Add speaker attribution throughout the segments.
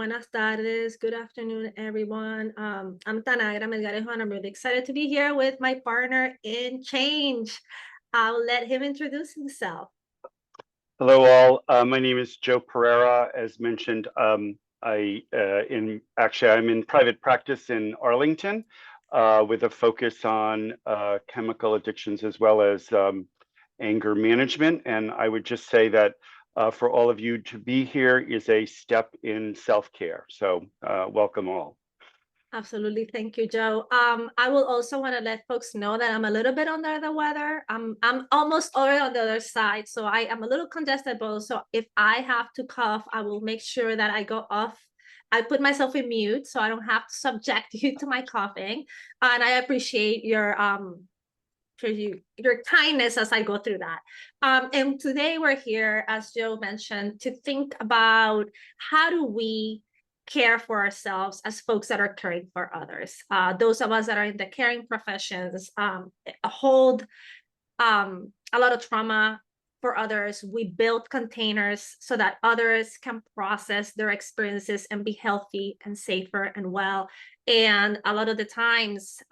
Speaker 1: Buenas tardes. Good afternoon, everyone. I'm Tanagra Melgarejo, and I'm really excited to be here with my partner in change. I'll let him introduce himself.
Speaker 2: Hello, all. My name is Joe Pereira. As mentioned, I'm in private practice in Arlington with a focus on chemical addictions as well as anger management. And I would just say that for all of you to be here is a step in self-care. So welcome all.
Speaker 1: Absolutely. Thank you, Joe. I will also want to let folks know that I'm a little bit under the weather. I'm almost already on the other side, so I am a little congested, but so if I have to cough, I will make sure that I go off. I put myself in mute so I don't have to subject you to my coughing. And I appreciate your kindness as I go through that. And today we're here, as Joe mentioned, to think about how do we care for ourselves as folks that are caring for others. Those of us that are in the caring professions hold a lot of trauma for others. We build containers so that others can process their experiences and be healthy and safer and well. And a lot of the times,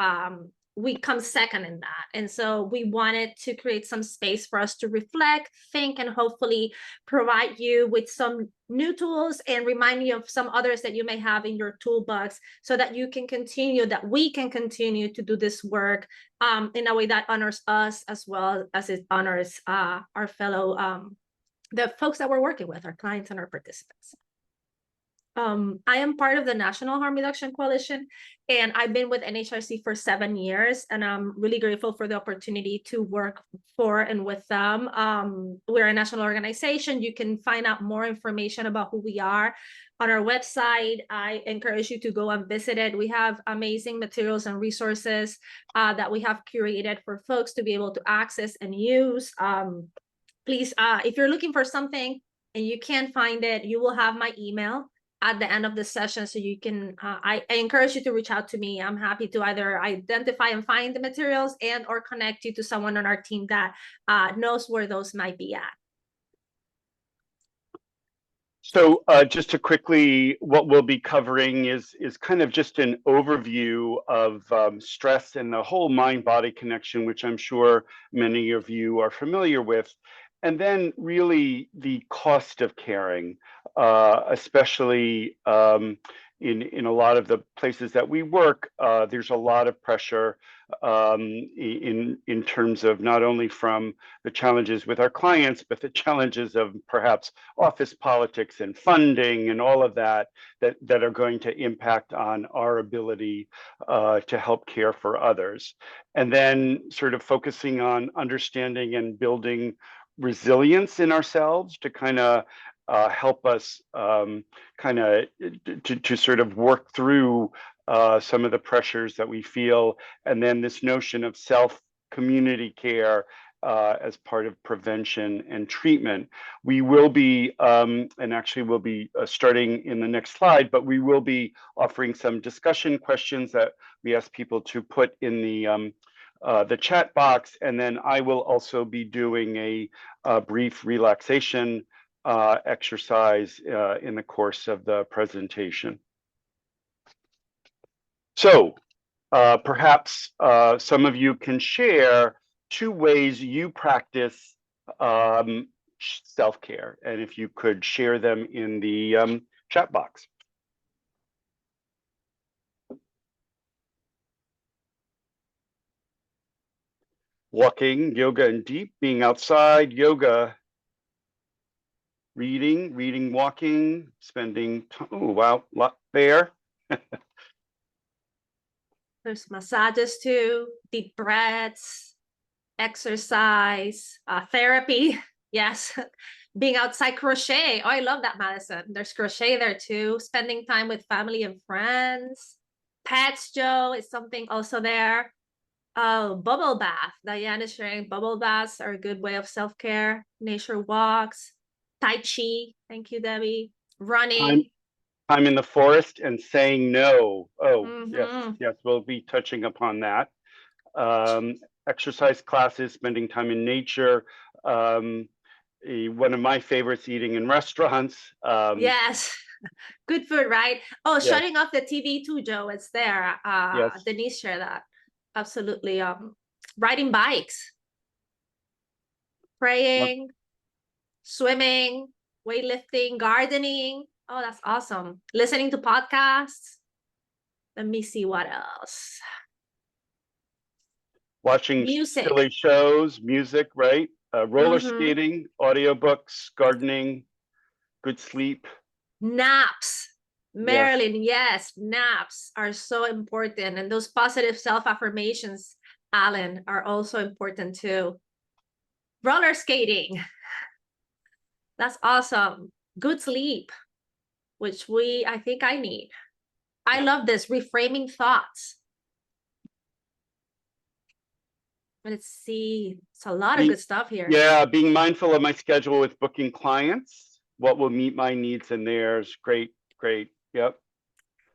Speaker 1: we come second in that. And so we wanted to create some space for us to reflect, think, and hopefully provide you with some new tools and remind you of some others that you may have in your toolbox so that you can continue, that we can continue to do this work in a way that honors us as well as it honors our fellow, the folks that we're working with, our clients and our participants. I am part of the National Harm Reduction Coalition, and I've been with NHRC for 7 years, and I'm really grateful for the opportunity to work for and with them. We're a national organization. You can find out more information about who we are on our website. I encourage you to go and visit it. We have amazing materials and resources that we have curated for folks to be able to access and use. Please, if you're looking for something and you can't find it, you will have my email at the end of the session, so you can I encourage you to reach out to me. I'm happy to either identify and find the materials and or connect you to someone on our team that knows where those might be at.
Speaker 2: So just to quickly, what we'll be covering is kind of just an overview of stress and the whole mind-body connection, which I'm sure many of you are familiar with. And then really the cost of caring, especially in a lot of the places that we work. There's a lot of pressure in terms of not only from the challenges with our clients, but the challenges of perhaps office politics and funding and all of that are going to impact on our ability to help care for others. And then sort of focusing on understanding and building resilience in ourselves to kind of help us to sort of work through some of the pressures that we feel. And then this notion of self-community care as part of prevention and treatment. We will be, and actually we'll be starting in the next slide, but we will be offering some discussion questions that we ask people to put in the chat box, and then I will also be doing a brief relaxation exercise in the course of the presentation. So perhaps some of you can share 2 ways you practice self-care, and if you could share them in the chat box. Walking, yoga and deep, being outside, yoga, reading, walking, spending time. Oh, wow, lot there.
Speaker 1: There's massages too, deep breaths, exercise, therapy. Yes, being outside, crochet. Oh, I love that, Madison. There's crochet there too. Spending time with family and friends. Pets, Joe, is something also there. Oh, bubble bath. Diane is sharing bubble baths are a good way of self-care. Nature walks, Tai Chi. Thank you, Debbie. Running.
Speaker 2: I'm in the forest and saying no. Oh, yes, we'll be touching upon that. Exercise classes, spending time in nature. One of my favorites, eating in restaurants.
Speaker 1: Yes. Good food, right? Oh,
Speaker 2: Yes.
Speaker 1: shutting off the TV too, Joe. It's there.
Speaker 2: Yes.
Speaker 1: Denise shared that. Absolutely. Riding bikes, praying, swimming, weightlifting, gardening. Oh, that's awesome. Listening to podcasts. Let me see what else.
Speaker 2: Watching
Speaker 1: Music.
Speaker 2: silly shows, music, right? Roller
Speaker 1: Mhm.
Speaker 2: skating, audiobooks, gardening, good sleep.
Speaker 1: Naps.
Speaker 2: Yes.
Speaker 1: Marilyn, yes, naps are so important. And those positive self-affirmations, Alan, are also important too. Roller skating. That's awesome. Good sleep, which I think I need. I love this, reframing thoughts. Let's see. It's a lot of good stuff here.
Speaker 2: Yeah, being mindful of my schedule with booking clients, what will meet my needs and theirs. Great, great. Yep.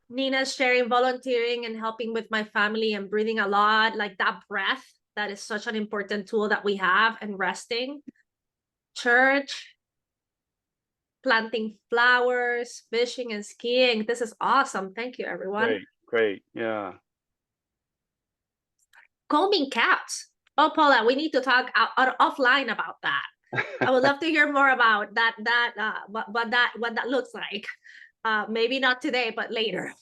Speaker 1: Nina's sharing volunteering and helping with my family and breathing a lot, like that breath. That is such an important tool that we have, and resting. Church, planting flowers, fishing and skiing. This is awesome. Thank you, everyone.
Speaker 2: Great, great. Yeah.
Speaker 1: Combing cats. Oh, Paula, we need to talk offline about that. I would love to hear more about that. What that looks like. Maybe not today, but later.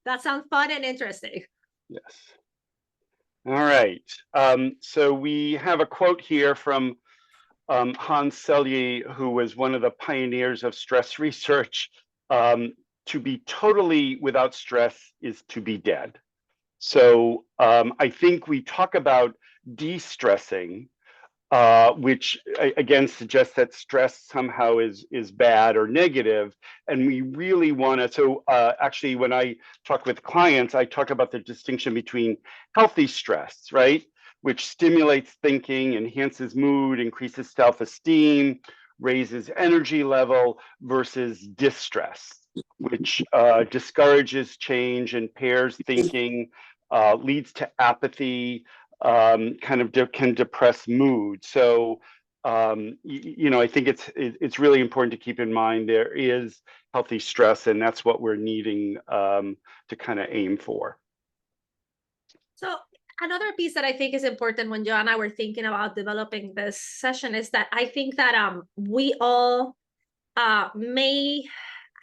Speaker 1: That sounds fun and interesting.
Speaker 2: Yes. All right. So we have a quote here from Hans Selye, who was one of the pioneers of stress research. To be totally without stress is to be dead. So I think we talk about de-stressing, which again suggests that stress somehow is bad or negative, and we really want to. So actually, when I talk with clients, I talk about the distinction between healthy stress, right, which stimulates thinking, enhances mood, increases self-esteem, raises energy level, versus distress, which discourages change, impairs thinking, leads to apathy, kind of can depress mood. So, I think it's really important to keep in mind there is healthy stress, and that's what we're needing to kind of aim for.
Speaker 1: So another piece that I think is important when Joe and I were thinking about developing this session is that I think that we all may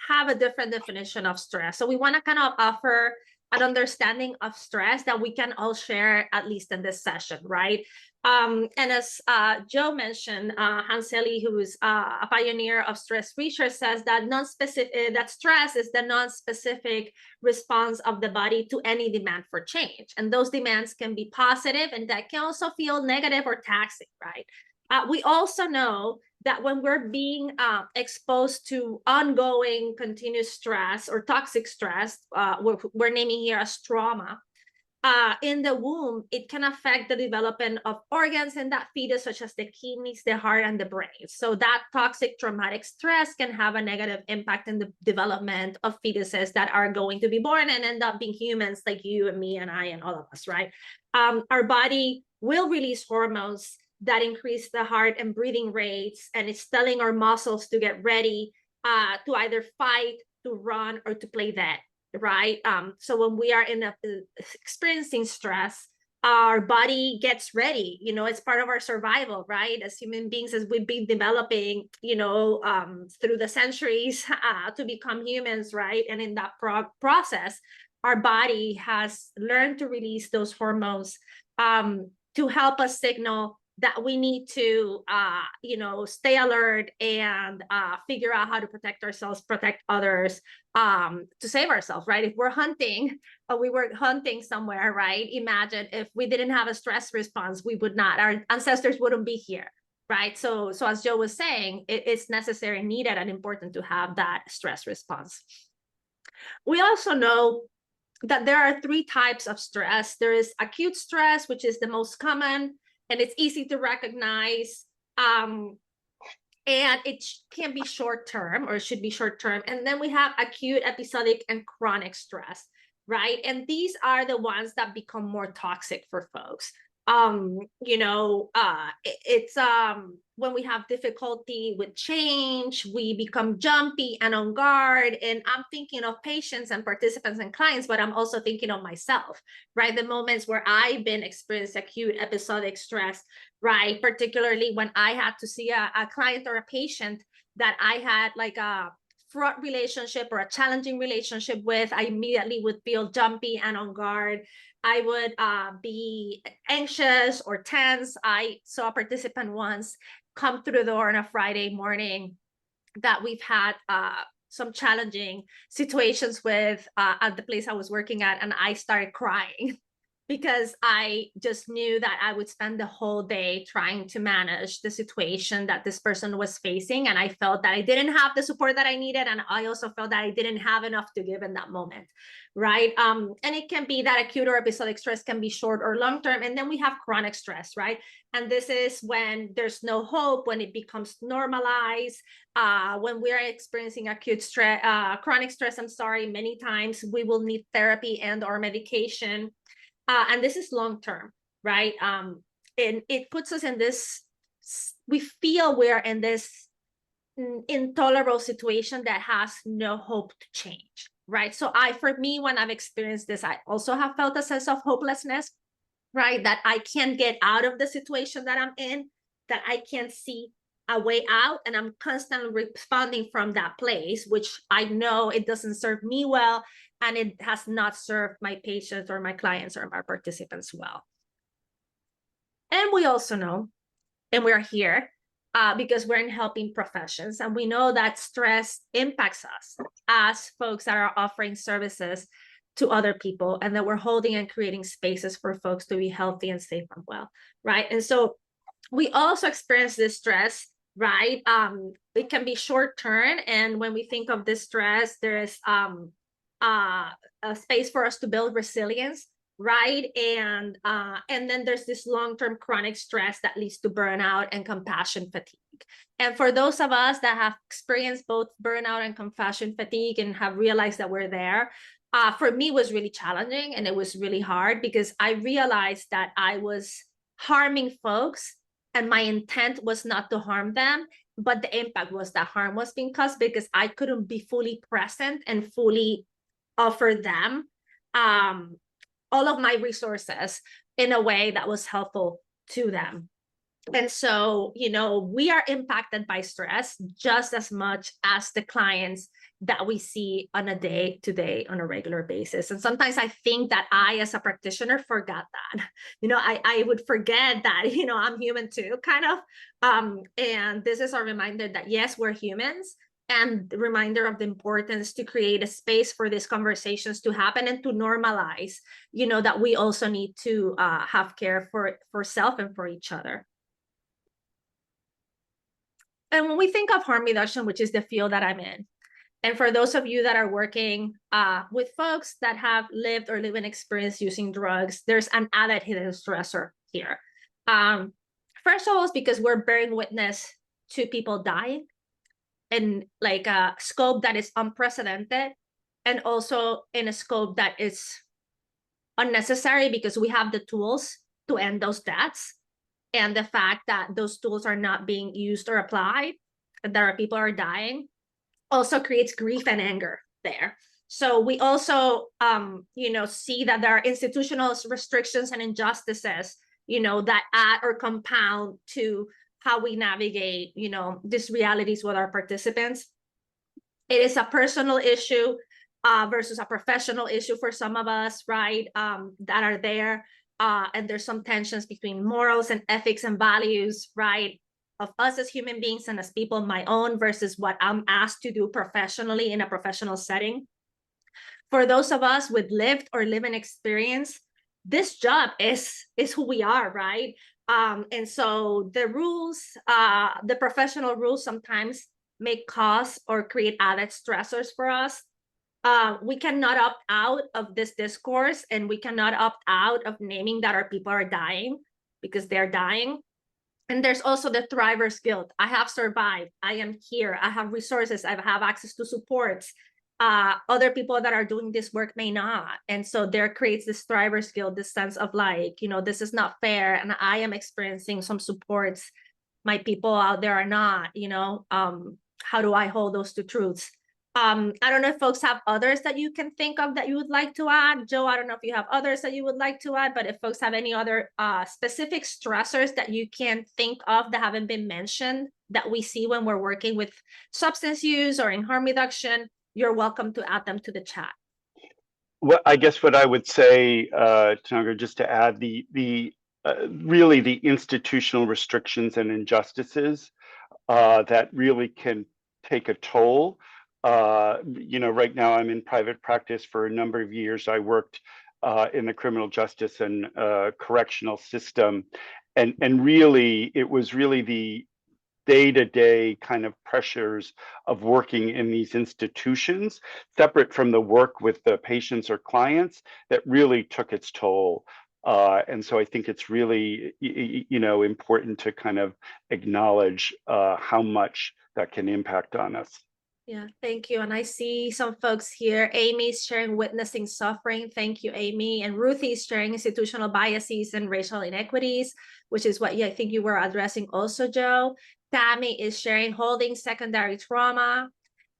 Speaker 1: have a different definition of stress. So we want to kind of offer an understanding of stress that we can all share, at least in this session, right? And as Joe mentioned, Hans Selye, who is a pioneer of stress research, says that that stress is the non-specific response of the body to any demand for change. And those demands can be positive, and that can also feel negative or taxing, right? We also know that when we're being exposed to ongoing continuous stress or toxic stress, we're naming here as trauma, in the womb, it can affect the development of organs in that fetus, such as the kidneys, the heart, and the brain. So that toxic traumatic stress can have a negative impact in the development of fetuses that are going to be born and end up being humans like you and me and I and all of us, right? Our body will release hormones that increase the heart and breathing rates, and it's telling our muscles to get ready to either fight, to run, or to play dead, right? So when we are experiencing stress, our body gets ready. It's part of our survival, right? As human beings, as we've been developing, through the centuries to become humans, right? And in that process, our body has learned to release those hormones to help us signal that we need to, stay alert and figure out how to protect ourselves, protect others, to save ourselves, right? If we're hunting, we were hunting somewhere, right? Imagine if we didn't have a stress response, our ancestors wouldn't be here, right? So as Joe was saying, it's necessary, needed, and important to have that stress response. We also know that there are 3 types of stress. There is acute stress, which is the most common, and it's easy to recognize. And it can be short-term, or it should be short-term. And then we have acute, episodic, and chronic stress, right? And these are the ones that become more toxic for folks. It's when we have difficulty with change, we become jumpy and on guard. And I'm thinking of patients and participants and clients, but I'm also thinking of myself, right? The moments where I've been experiencing acute episodic stress, right? Particularly when I had to see a client or a patient that I had like a fraught relationship or a challenging relationship with, I immediately would feel jumpy and on guard. I would be anxious or tense. I saw a participant once come through the door on a Friday morning that we've had some challenging situations with at the place I was working at, and I started crying because I just knew that I would spend the whole day trying to manage the situation that this person was facing. And I felt that I didn't have the support that I needed. And I also felt that I didn't have enough to give in that moment, right? And it can be that acute or episodic stress can be short or long-term. And then we have chronic stress, right? And this is when there's no hope, when it becomes normalized, when we're experiencing acute stress, chronic stress, many times we will need therapy and or medication. And this is long-term, right? And it puts us in this, we feel we're in this intolerable situation that has no hope to change, right? So for me, when I've experienced this, I also have felt a sense of hopelessness, right? That I can't get out of the situation that I'm in, that I can't see a way out, and I'm constantly responding from that place, which I know it doesn't serve me well, and it has not served my patients or my clients or my participants well. And we also know, and we're here because we're in helping professions, and we know that stress impacts us as folks that are offering services to other people, and that we're holding and creating spaces for folks to be healthy and safe and well, right? And so we also experience this stress, right? It can be short term, and when we think of this stress, there is a space for us to build resilience, right? And then there's this long-term chronic stress that leads to burnout and compassion fatigue. And for those of us that have experienced both burnout and compassion fatigue and have realized that we're there, for me, it was really challenging, and it was really hard because I realized that I was harming folks, and my intent was not to harm them, but the impact was that harm was being caused because I couldn't be fully present and fully offer them all of my resources in a way that was helpful to them. And so, we are impacted by stress just as much as the clients that we see on a day-to-day, on a regular basis. And sometimes I think that I, as a practitioner, forgot that. I would forget that, I'm human too, kind of. And this is a reminder that, yes, we're humans, and the reminder of the importance to create a space for these conversations to happen and to normalize, that we also need to have care for self and for each other. And when we think of harm reduction, which is the field that I'm in, and for those of you that are working with folks that have lived or live in experience using drugs, there's an added hidden stressor here. First of all, it's because we're bearing witness to people dying in like a scope that is unprecedented, and also in a scope that is unnecessary because we have the tools to end those deaths. And the fact that those tools are not being used or applied, and that our people are dying, also creates grief and anger there. So we also, see that there are institutional restrictions and injustices, that add or compound to how we navigate, these realities with our participants. It is a personal issue versus a professional issue for some of us, right, that are there. And there's some tensions between morals and ethics and values, right, of us as human beings and as people, my own versus what I'm asked to do professionally in a professional setting. For those of us with lived or living experience, this job is who we are, right? And so the rules, the professional rules sometimes may cause or create added stressors for us. We cannot opt out of this discourse, and we cannot opt out of naming that our people are dying because they're dying. And there's also the thriver's guilt. I have survived. I am here. I have resources. I have access to supports. Other people that are doing this work may not. And so there creates this thriver's guilt, this sense of like, this is not fair. And I am experiencing some supports. My people out there are not, how do I hold those two truths? I don't know if folks have others that you can think of that you would like to add. Joe, I don't know if you have others that you would like to add, but if folks have any other specific stressors that you can think of that haven't been mentioned that we see when we're working with substance use or in harm reduction, you're welcome to add them to the chat.
Speaker 2: Well, I guess what I would say, Tananga, just to add really the institutional restrictions and injustices that really can take a toll. Right now I'm in private practice for a number of years. I worked in the criminal justice and correctional system, and really it was really the day-to-day kind of pressures of working in these institutions, separate from the work with the patients or clients, that really took its toll. And so I think it's really, important to kind of acknowledge how much that can impact on us.
Speaker 1: Yeah, thank you. And I see some folks here. Amy's sharing witnessing suffering. Thank you, Amy. And Ruthie's sharing institutional biases and racial inequities, which is what I think you were addressing also, Joe. Tammy is sharing holding secondary trauma.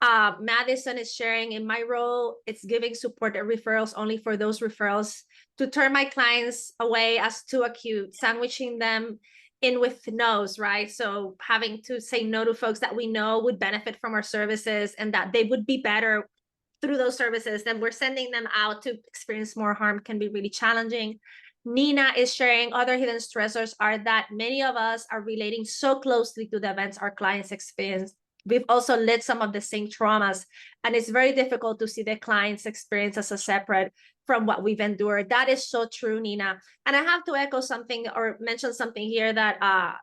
Speaker 1: Madison is sharing, in my role, it's giving support and referrals only for those referrals to turn my clients away as too acute, sandwiching them in with no's, right? So having to say no to folks that we know would benefit from our services and that they would be better through those services, then we're sending them out to experience more harm can be really challenging. Nina is sharing other hidden stressors are that many of us are relating so closely to the events our clients experience. We've also lived some of the same traumas, and it's very difficult to see the client's experience as a separate from what we've endured. That is so true, Nina. And I have to echo something or mention something here that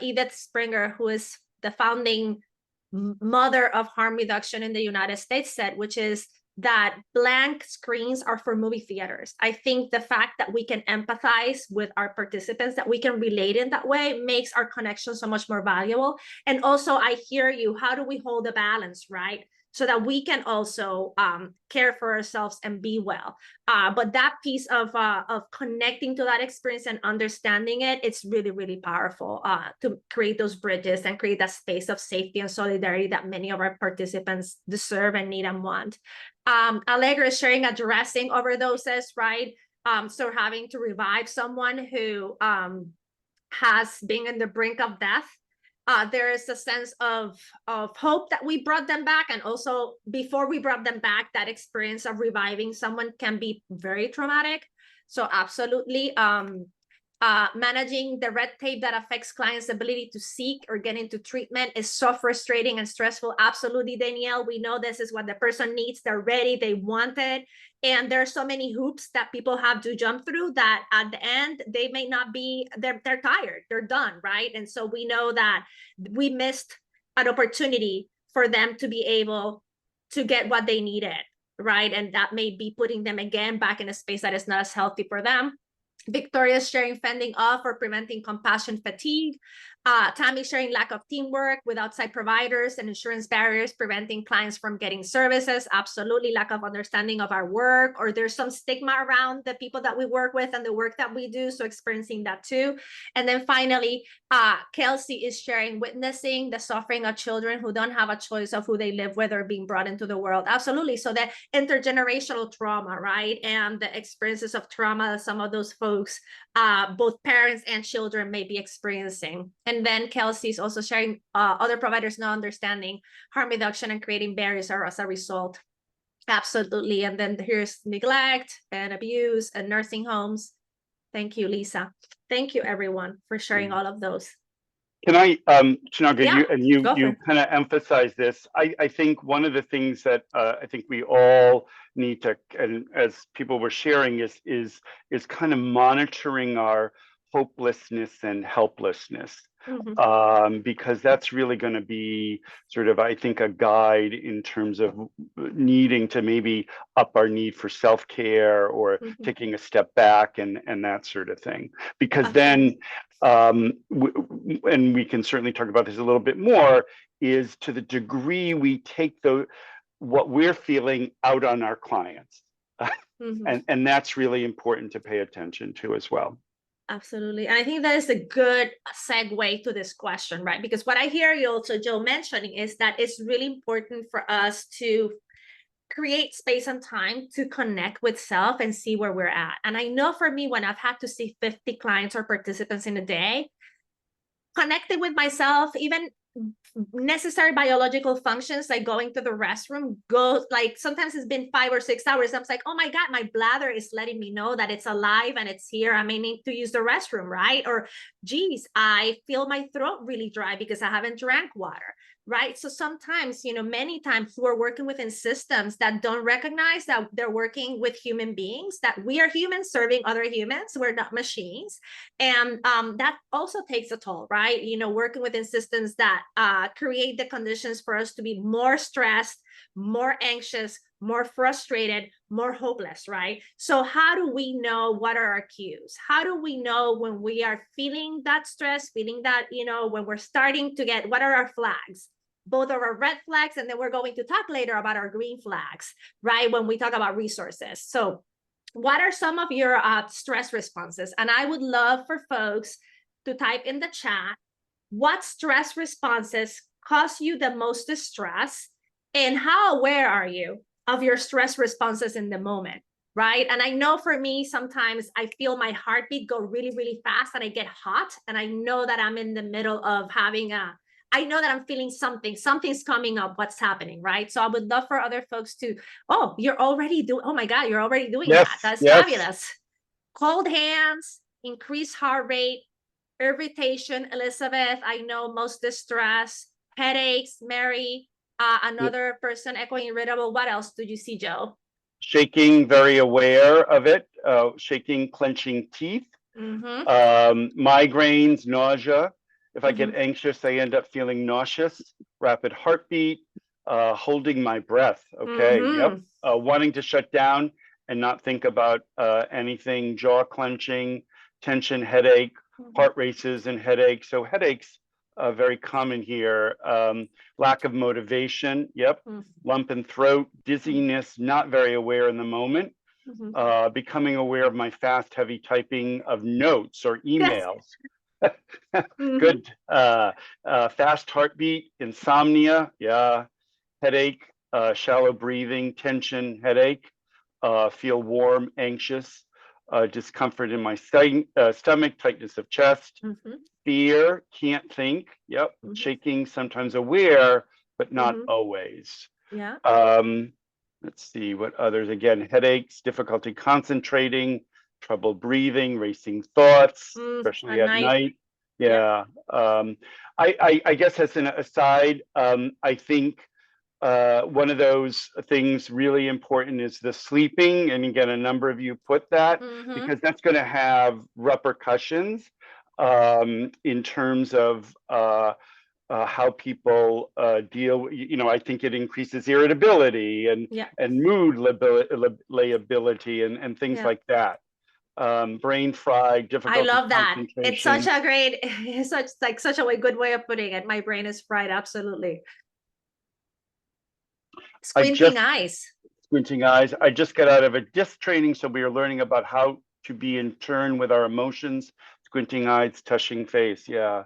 Speaker 1: Edith Springer, who is the founding mother of harm reduction in the United States, said, which is that blank screens are for movie theaters. I think the fact that we can empathize with our participants, that we can relate in that way, makes our connection so much more valuable. And also, I hear you, how do we hold the balance, right? So that we can also care for ourselves and be well. But that piece of connecting to that experience and understanding it, it's really, really powerful to create those bridges and create that space of safety and solidarity that many of our participants deserve and need and want. Allegra is sharing addressing overdoses, right? So having to revive someone who has been in the brink of death. There is a sense of hope that we brought them back. And also before we brought them back, that experience of reviving someone can be very traumatic. So absolutely. Managing the red tape that affects clients' ability to seek or get into treatment is so frustrating and stressful. Absolutely, Danielle. We know this is what the person needs. They're ready. They want it. And there are so many hoops that people have to jump through that at the end, they may not be, they're tired. They're done, right? And so we know that we missed an opportunity for them to be able to get what they needed, right? And that may be putting them again back in a space that is not as healthy for them. Victoria's sharing fending off or preventing compassion fatigue. Tammy sharing lack of teamwork with outside providers and insurance barriers preventing clients from getting services. Absolutely, lack of understanding of our work, or there's some stigma around the people that we work with and the work that we do, so experiencing that too. And then finally, Kelsey is sharing witnessing the suffering of children who don't have a choice of who they live with or being brought into the world. Absolutely, so that intergenerational trauma, right? And the experiences of trauma that some of those folks, both parents and children, may be experiencing. And then Kelsey's also sharing other providers not understanding harm reduction and creating barriers as a result. Absolutely. And then here's neglect and abuse and nursing homes. Thank you, Lisa. Thank you, everyone, for sharing all of those.
Speaker 2: Can I, Chinaga,
Speaker 1: Yeah,
Speaker 2: you kind of emphasize this. I think one of the things that I think we all need to, and as people were sharing, is kind of monitoring our hopelessness and helplessness. Because that's really going to be sort of, I think, a guide in terms of needing to maybe up our need for self-care or taking a step back and that sort of thing. Because then, and we can certainly talk about this a little bit more, is to the degree we take what we're feeling out on our clients.
Speaker 1: Mhm.
Speaker 2: And that's really important to pay attention to as well.
Speaker 1: Absolutely. And I think that is a good segue to this question, right? Because what I hear you also, Joe, mentioning is that it's really important for us to create space and time to connect with self and see where we're at. And I know for me, when I've had to see 50 clients or participants in a day, connecting with myself, even necessary biological functions like going to the restroom, go like sometimes it's been 5 or 6 hours. I'm like, oh my God, my bladder is letting me know that it's alive and it's here. I may need to use the restroom, right? Or geez, I feel my throat really dry because I haven't drank water, right? So sometimes, many times we're working within systems that don't recognize that they're working with human beings, that we are humans serving other humans. We're not machines. And that also takes a toll, right? Working within systems that create the conditions for us to be more stressed, more anxious, more frustrated, more hopeless, right? So how do we know what are our cues? How do we know when we are feeling that stress, feeling that, when we're starting to get, what are our flags? Both of our red flags, and then we're going to talk later about our green flags, right? When we talk about resources. So what are some of your stress responses? And I would love for folks to type in the chat, what stress responses cause you the most distress, and how aware are you of your stress responses in the moment, right? And I know for me, sometimes I feel my heartbeat go really, really fast and I get hot, and I know that I'm in the middle of having I know that I'm feeling something's coming up, what's happening, right? So I would love for other folks to, oh, oh my God, you're already doing that.
Speaker 2: Yes,
Speaker 1: That's
Speaker 2: yes.
Speaker 1: fabulous. Cold hands, increased heart rate, irritation, Elizabeth, I know most distress, headaches, Mary, another person echoing irritable. What else did you see, Joe?
Speaker 2: Shaking, very aware of it, shaking, clenching teeth,
Speaker 1: Mm-hmm.
Speaker 2: migraines, nausea. If I get
Speaker 1: Mm-hmm.
Speaker 2: anxious, I end up feeling nauseous, rapid heartbeat, holding my breath. Okay, yep.
Speaker 1: Mm-hmm.
Speaker 2: Wanting to shut down and not think about anything, jaw clenching, tension, headache, heart races and headaches. So headaches, very common here. Lack of motivation, yep.
Speaker 1: Mm-hmm.
Speaker 2: Lump in throat, dizziness, not very aware in the moment.
Speaker 1: Mm-hmm.
Speaker 2: Becoming aware of my fast, heavy typing of notes or
Speaker 1: Yes.
Speaker 2: emails.
Speaker 1: Mm-hmm.
Speaker 2: Good. Fast heartbeat, insomnia, yeah. Headache, shallow breathing, tension, headache. Feel warm, anxious, discomfort in my stomach, tightness of chest.
Speaker 1: Mm-hmm.
Speaker 2: Fear, can't think, yep.
Speaker 1: Mm-hmm.
Speaker 2: Shaking, sometimes aware, but not
Speaker 1: Mm-hmm.
Speaker 2: always.
Speaker 1: Yeah.
Speaker 2: Let's see what others. Again, headaches, difficulty concentrating, trouble breathing, racing thoughts, especially
Speaker 1: At
Speaker 2: at
Speaker 1: night.
Speaker 2: night.
Speaker 1: Yeah.
Speaker 2: Yeah. I guess as an aside, I think one of those things really important is the sleeping. And again, a number of you put that
Speaker 1: Mm-hmm.
Speaker 2: because that's going to have repercussions in terms of how people deal. I think it increases irritability
Speaker 1: Yeah.
Speaker 2: and mood liability and things
Speaker 1: Yeah.
Speaker 2: like that. Brain fried,
Speaker 1: I
Speaker 2: difficulty
Speaker 1: love that. It's such
Speaker 2: concentration.
Speaker 1: a great, such a good way of putting it. My brain is fried. Absolutely.
Speaker 2: I
Speaker 1: Squinting
Speaker 2: just
Speaker 1: eyes.
Speaker 2: Squinting eyes. I just got out of a disc training, so we are learning about how to be in turn with our emotions. Squinting eyes, touching face. Yeah.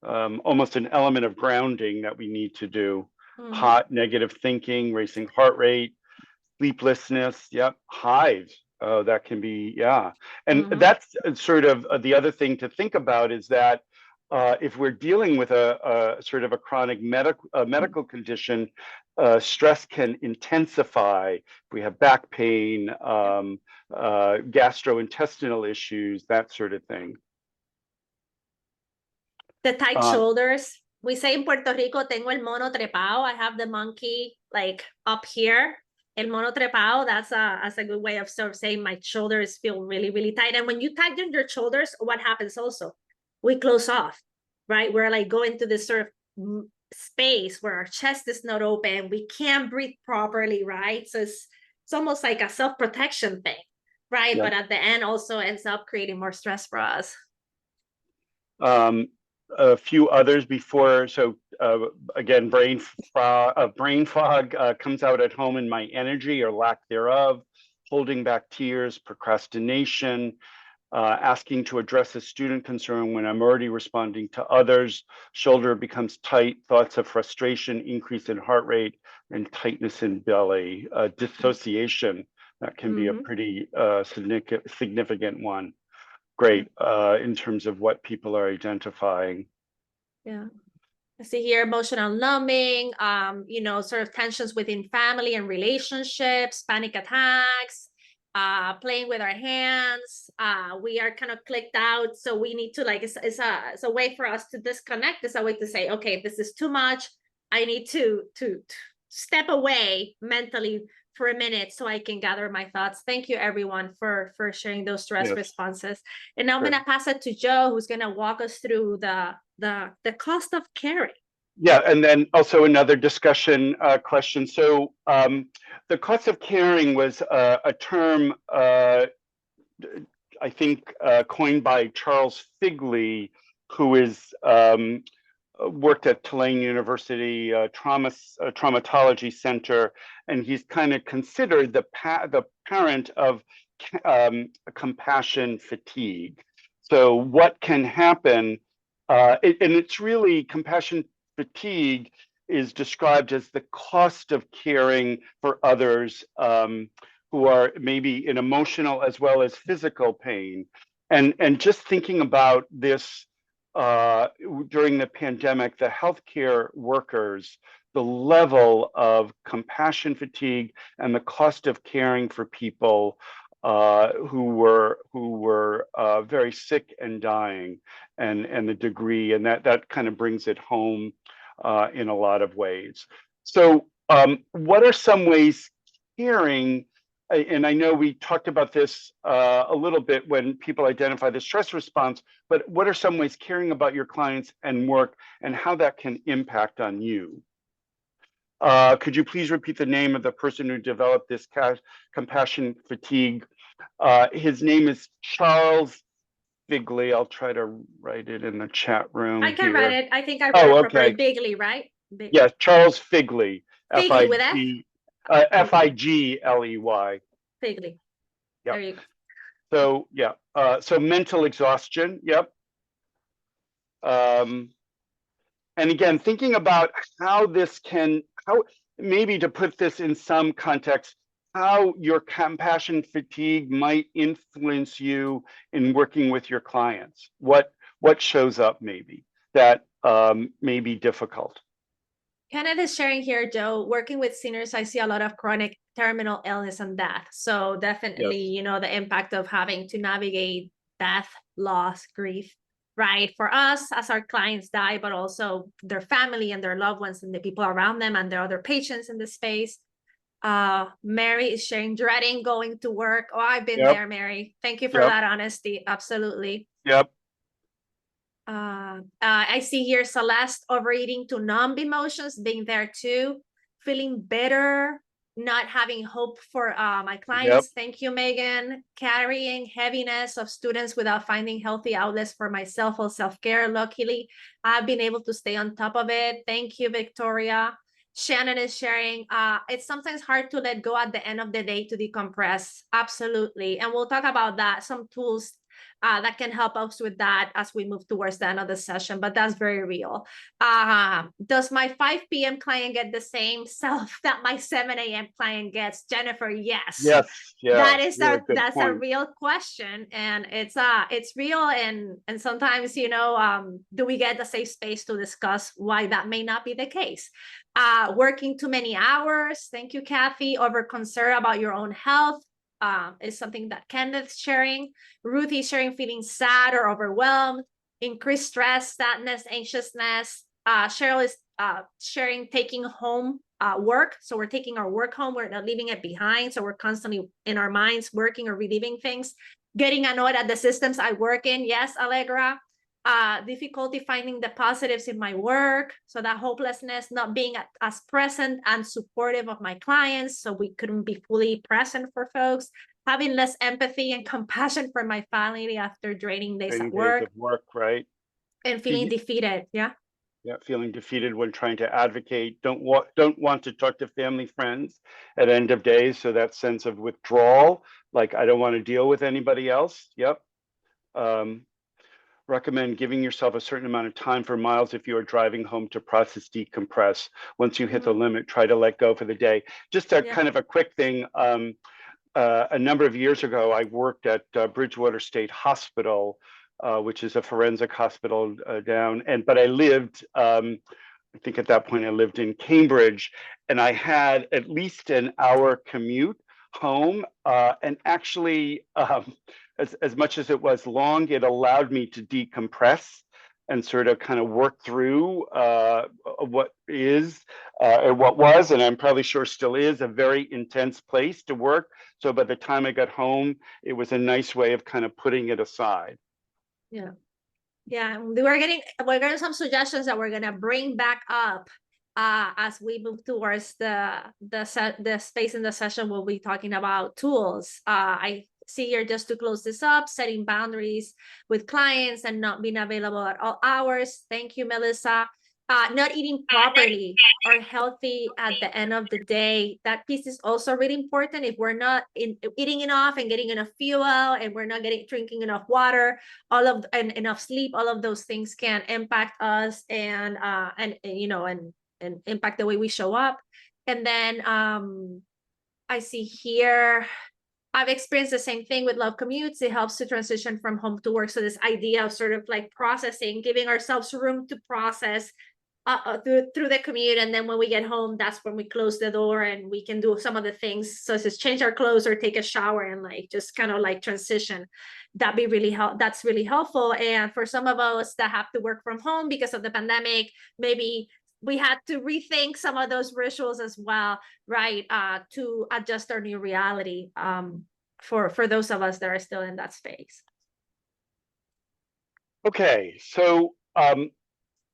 Speaker 2: Almost an element of grounding that we need to do.
Speaker 1: Mm-hmm.
Speaker 2: Hot, negative thinking, racing heart rate, sleeplessness. Yep. Hives. Oh, that can be, yeah. And
Speaker 1: Mm-hmm.
Speaker 2: that's sort of the other thing to think about is that if we're dealing with a sort of a chronic medical condition, stress can intensify. If we have back pain, gastrointestinal issues, that sort of thing.
Speaker 1: The tight
Speaker 2: Uh,
Speaker 1: shoulders. We say in Puerto Rico, tengo el mono trepao. I have the monkey like up here. El mono trepao, that's a good way of sort of saying my shoulders feel really, really tight. And when you tighten your shoulders, what happens also? We close off, right? We're like going to this sort of space where our chest is not open. We can't breathe properly, right? So it's almost like a self-protection thing, right?
Speaker 2: yeah.
Speaker 1: But at the end also ends up creating more stress for us.
Speaker 2: a few others before. So again, brain fog comes out at home in my energy or lack thereof, holding back tears, procrastination, asking to address a student concern when I'm already responding to others, shoulder becomes tight, thoughts of frustration, increase in heart rate, and tightness in belly, dissociation. That can be a pretty significant one. Great, in terms of what people are identifying.
Speaker 1: Yeah. I see here emotional numbing, you know, sort of tensions within family and relationships, panic attacks, playing with our hands. We are kind of clicked out. So we need to like, it's a way for us to disconnect. It's a way to say, okay, this is too much. I need to step away mentally for a minute so I can gather my thoughts. Thank you everyone for sharing those stress responses. And now I'm gonna pass it to Joe, who's gonna walk us through the cost of caring.
Speaker 2: Yeah, and then also another discussion question. So the cost of caring was a term I think coined by Charles Figley, who is worked at Tulane University Traumatology Center, and he's kind of considered the parent of compassion fatigue. So what can happen, and it's really compassion fatigue is described as the cost of caring for others who are maybe in emotional as well as physical pain. And just thinking about this during the pandemic, the healthcare workers, the level of compassion fatigue and the cost of caring for people who were very sick and dying, and the degree, and that kind of brings it home in a lot of ways. So what are some ways caring, and I know we talked about this a little bit when people identify the stress response, but what are some ways caring about your clients and work and how that can impact on you? Could you please repeat the name of the person who developed this compassion fatigue? His name is Charles Figley. I'll try to write it in the chat room.
Speaker 1: I can
Speaker 2: here.
Speaker 1: write it. I think I wrote it properly. Bigley, right?
Speaker 2: Yes, Charles Figley.
Speaker 1: Figley with F?
Speaker 2: Figley.
Speaker 1: Figley.
Speaker 2: Yep.
Speaker 1: There you go.
Speaker 2: So yeah, so mental exhaustion. Yep. And again, thinking about how this can, how maybe to put this in some context, how your compassion fatigue might influence you in working with your clients. What shows up maybe that may be difficult.
Speaker 1: Kenneth is sharing here, Joe, working with seniors, I see a lot of chronic terminal illness and death. So definitely, you know, the impact of having to navigate death, loss, grief, right? For us, as our clients die, but also their family and their loved ones and the people around them and their other patients in the space. Mary is sharing dreading going to work. Oh, I've been there, Mary. Thank you for that honesty. Absolutely.
Speaker 2: Yep.
Speaker 1: I see here Celeste, overeating to numb emotions, being there too, feeling bitter, not having hope for my clients. Thank you, Megan. Carrying heaviness of students without finding healthy outlets for myself or self-care. Luckily, I've been able to stay on top of it. Thank you, Victoria. Shannon is sharing, it's sometimes hard to let go at the end of the day to decompress. Absolutely. And we'll talk about that, some tools that can help us with that as we move towards the end of the session, but that's very real. Does my 5 p.m. client get the same self that my 7 a.m. client gets? Jennifer, yes.
Speaker 2: Yes, yeah.
Speaker 1: That's a real question, and it's real, and sometimes, you know, do we get the safe space to discuss why that may not be the case? Working too many hours. Thank you, Kathy. Over concern about your own health. Is something that Candace's sharing. Ruthie sharing feeling sad or overwhelmed, increased stress, sadness, anxiousness. Cheryl is sharing taking home work. So we're taking our work home, we're not leaving it behind. So we're constantly in our minds working or reliving things. Getting annoyed at the systems I work in. Yes, Allegra. Difficulty finding the positives in my work. So that hopelessness, not being as present and supportive of my clients. So we couldn't be fully present for folks. Having less empathy and compassion for my family after draining days at work.
Speaker 2: Right?
Speaker 1: And feeling defeated. Yeah.
Speaker 2: Yeah, feeling defeated when trying to advocate, don't want to talk to family, friends at end of days. So that sense of withdrawal, like I don't want to deal with anybody else. Yep. Um, recommend giving yourself a certain amount of time for miles if you are driving home to process, decompress. Once you hit the limit, try to let go for the day. Just a kind of a quick thing. A number of years ago, I worked at Bridgewater State Hospital, which is a forensic hospital but I lived, I think at that point I lived in Cambridge, and I had at least an hour commute home. And actually, as much as it was long, it allowed me to decompress and sort of kind of work through what is and what was, and I'm probably sure still is, a very intense place to work. So by the time I got home, it was a nice way of kind of putting it aside.
Speaker 1: Yeah. Yeah, we're getting some suggestions that we're gonna bring back up as we move towards the space in the session. We'll be talking about tools. I see here, just to close this up, setting boundaries with clients and not being available at all hours. Thank you, Melissa. Not eating properly or healthy at the end of the day. That piece is also really important. If we're not eating enough and getting enough fuel, and we're not drinking enough water, and enough sleep, all of those things can impact us and impact the way we show up. And then I see here, I've experienced the same thing with love commutes. It helps to transition from home to work. So this idea of sort of like processing, giving ourselves room to process through the commute, and then when we get home, that's when we close the door and we can do some of the things, such as change our clothes or take a shower and like just kind of like transition. That's really helpful. And for some of us that have to work from home because of the pandemic, maybe we had to rethink some of those rituals as well, right? To adjust our new reality, for those of us that are still in that space.
Speaker 2: Okay, so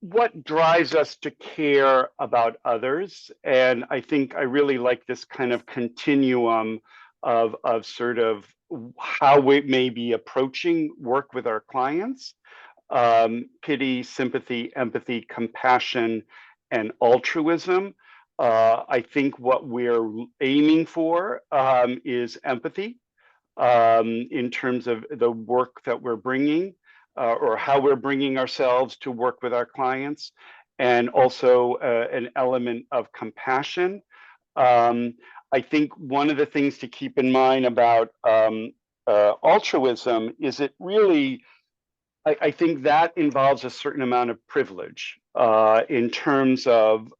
Speaker 2: what drives us to care about others? And I think I really like this kind of continuum of sort of how we may be approaching work with our clients. Pity, sympathy, empathy, compassion, and altruism. I think what we're aiming for is empathy in terms of the work that we're bringing. Or how we're bringing ourselves to work with our clients, and also an element of compassion. I think one of the things to keep in mind about altruism is it really, I think that involves a certain amount of privilege in terms of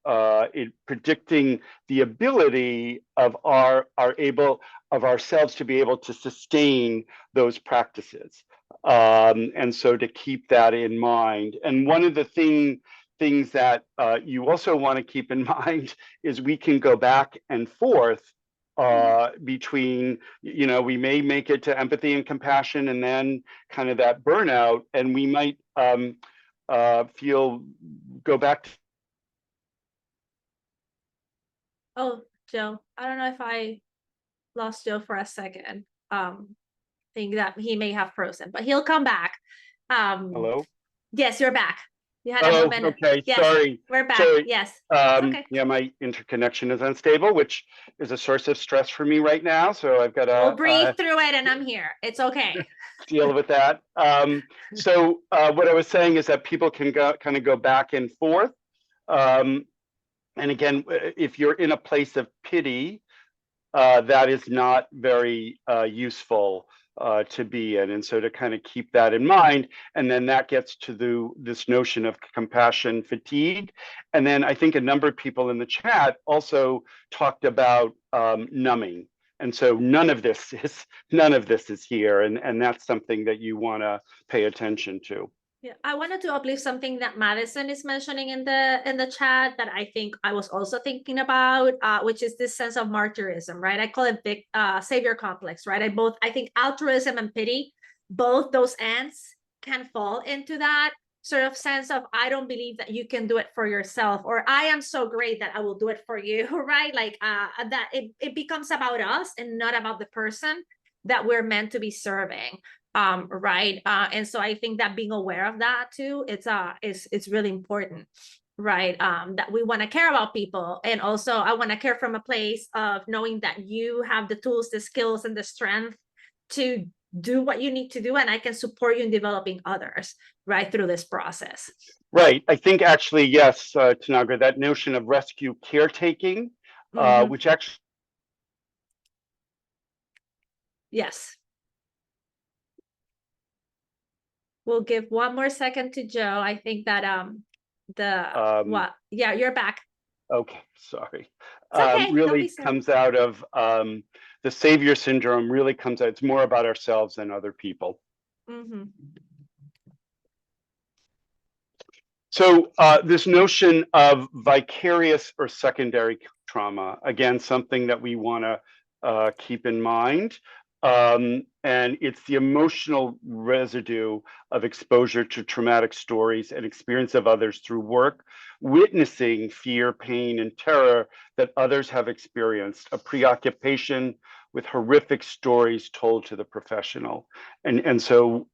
Speaker 2: it predicting the ability of ourselves to be able to sustain those practices. And so to keep that in mind. And one of the things that you also want to keep in mind is we can go back and forth between, we may make it to empathy and compassion and then kind of that burnout, and we might go back to.
Speaker 1: Oh, Joe, I don't know if I lost Joe for a second. Think that he may have frozen, but he'll come back.
Speaker 2: Hello?
Speaker 1: Yes, you're back. You had a
Speaker 2: Oh,
Speaker 1: moment.
Speaker 2: okay,
Speaker 1: Yes,
Speaker 2: sorry.
Speaker 1: we're back.
Speaker 2: Sorry.
Speaker 1: Yes, it's okay.
Speaker 2: Yeah, my interconnection is unstable, which is a source of stress for me right now. So I've got
Speaker 1: We'll
Speaker 2: to
Speaker 1: breathe through it, and I'm here. It's okay.
Speaker 2: deal with that. So what I was saying is that people can kind of go back and forth. And again, if you're in a place of pity, that is not very useful to be in. And so to kind of keep that in mind, and then that gets to this notion of compassion fatigue. And then I think a number of people in the chat also talked about numbing. And so none of this is here, and that's something that you want to pay attention to.
Speaker 1: Yeah, I wanted to uplift something that Madison is mentioning in the chat that I think I was also thinking about, which is this sense of martyrism, right? I call it big savior complex, right? I think altruism and pity, both those ends can fall into that sort of sense of, I don't believe that you can do it for yourself, or I am so great that I will do it for you, right? Like that it becomes about us and not about the person that we're meant to be serving. right? And so I think that being aware of that too, it's really important, right? That we want to care about people, and also I want to care from a place of knowing that you have the tools, the skills, and the strength to do what you need to do, and I can support you in developing others right through this process.
Speaker 2: Right. I think actually, yes, Tanagra, that notion of rescue caretaking, which actually.
Speaker 1: Yes. We'll give one more second to Joe. I think that yeah, you're back.
Speaker 2: Okay, sorry.
Speaker 1: It's okay. Don't be
Speaker 2: Really
Speaker 1: sorry.
Speaker 2: comes out of the savior syndrome, really comes out. It's more about ourselves than other people. So this notion of vicarious or secondary trauma, again, something that we want to keep in mind. And it's the emotional residue of exposure to traumatic stories and experience of others through work, witnessing fear, pain, and terror that others have experienced, a preoccupation with horrific stories told to the professional. And so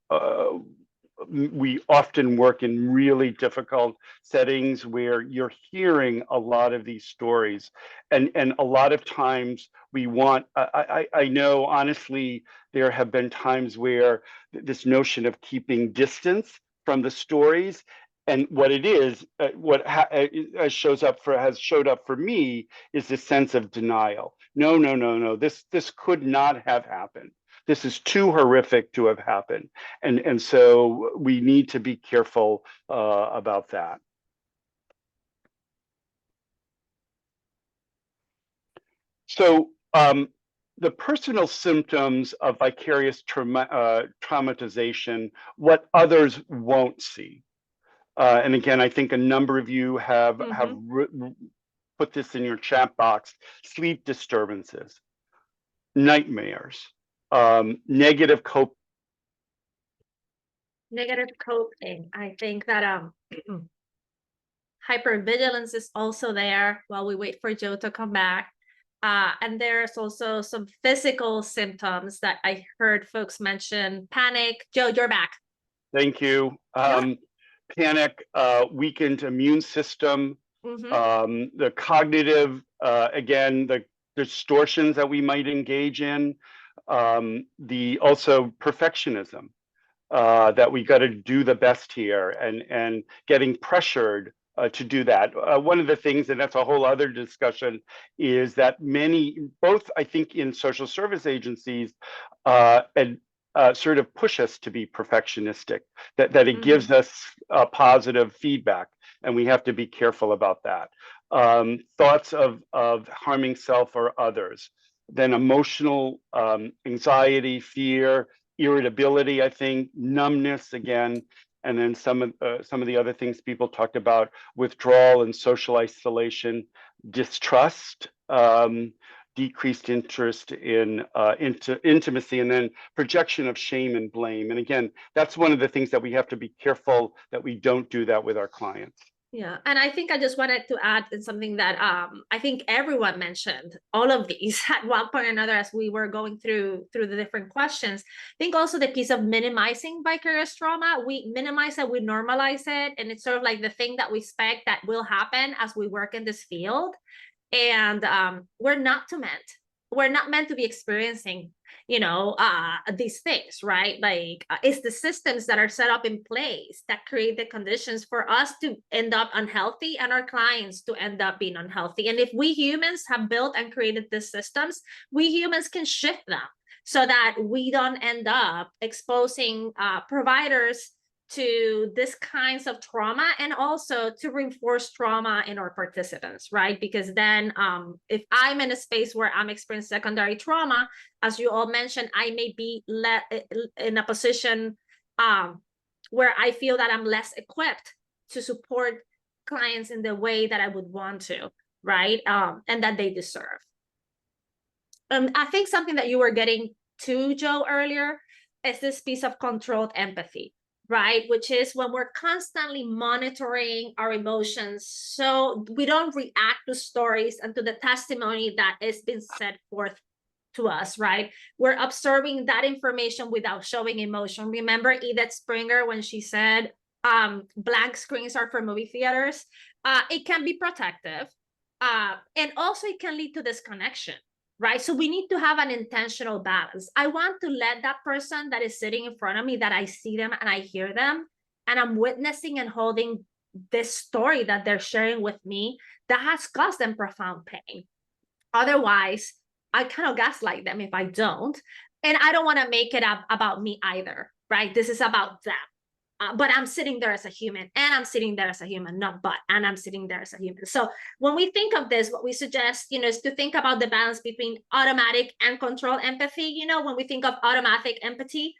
Speaker 2: we often work in really difficult settings where you're hearing a lot of these stories, and a lot of times we want. I know honestly there have been times where this notion of keeping distance from the stories, and what it is, has showed up for me is this sense of denial. No, no, no, no. This could not have happened. This is too horrific to have happened. And so we need to be careful about that. So the personal symptoms of vicarious traumatization, what others won't see. And again, I think a number of you have put this in your chat box: sleep disturbances, nightmares, negative
Speaker 1: coping. I think that hypervigilance is also there while we wait for Joe to come back. And there's also some physical symptoms that I heard folks mention. Panic. Joe, you're back.
Speaker 2: Thank you. Panic, weakened immune system, the cognitive, again, the distortions that we might engage in, the also perfectionism, that we got to do the best here, and getting pressured to do that. One of the things, and that's a whole other discussion, is that many, both I think in social service agencies, and sort of push us to be perfectionistic, that it gives us positive feedback, and we have to be careful about that. Thoughts of harming self or others, then emotional anxiety, fear, irritability, I think, numbness again, and then some of the other things people talked about: withdrawal and social isolation, distrust, decreased interest in intimacy, and then projection of shame and blame. And again, that's one of the things that we have to be careful that we don't do that with our clients.
Speaker 1: Yeah, and I think I just wanted to add something that I think everyone mentioned all of these at one point or another as we were going through the different questions. I think also the piece of minimizing vicarious trauma. We minimize it, we normalize it, and it's sort of like the thing that we expect that will happen as we work in this field. And we're not meant to be experiencing these things, right? Like it's the systems that are set up in place that create the conditions for us to end up unhealthy and our clients to end up being unhealthy. And if we humans have built and created these systems, we humans can shift them so that we don't end up exposing providers to this kinds of trauma, and also to reinforce trauma in our participants, right? Because then if I'm in a space where I'm experiencing secondary trauma, as you all mentioned, I may be in a position where I feel that I'm less equipped to support clients in the way that I would want to, right? And that they deserve. I think something that you were getting to, Joe, earlier is this piece of controlled empathy, right? Which is when we're constantly monitoring our emotions so we don't react to stories and to the testimony that is being set forth to us, right? We're absorbing that information without showing emotion. Remember Edith Springer when she said, blank screens are for movie theaters? It can be protective. And also it can lead to disconnection, right? So we need to have an intentional balance. I want to let that person that is sitting in front of me, that I see them and I hear them, and I'm witnessing and holding this story that they're sharing with me that has caused them profound pain. Otherwise, I kind of gaslight them if I don't. And I don't want to make it up about me either, right? This is about them. But I'm sitting there as a human, and I'm sitting there as a human, and I'm sitting there as a human. So when we think of this, what we suggest, is to think about the balance between automatic and controlled empathy. When we think of automatic empathy,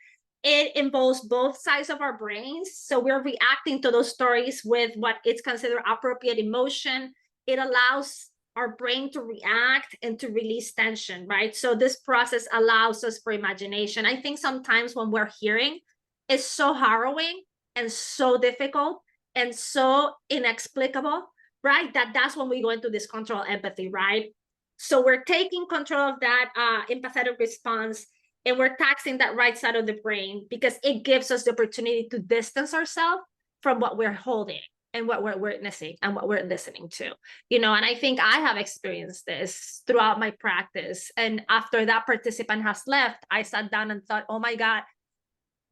Speaker 1: it involves both sides of our brains. So we're reacting to those stories with what is considered appropriate emotion. It allows our brain to react and to release tension, right? So this process allows us for imagination. I think sometimes when we're hearing, it's so harrowing and so difficult and so inexplicable, right? That's when we go into this control empathy, right? So we're taking control of that empathetic response, and we're taxing that right side of the brain because it gives us the opportunity to distance ourselves from what we're holding and what we're witnessing and what we're listening to. And I think I have experienced this throughout my practice. And after that participant has left, I sat down and thought, oh my God,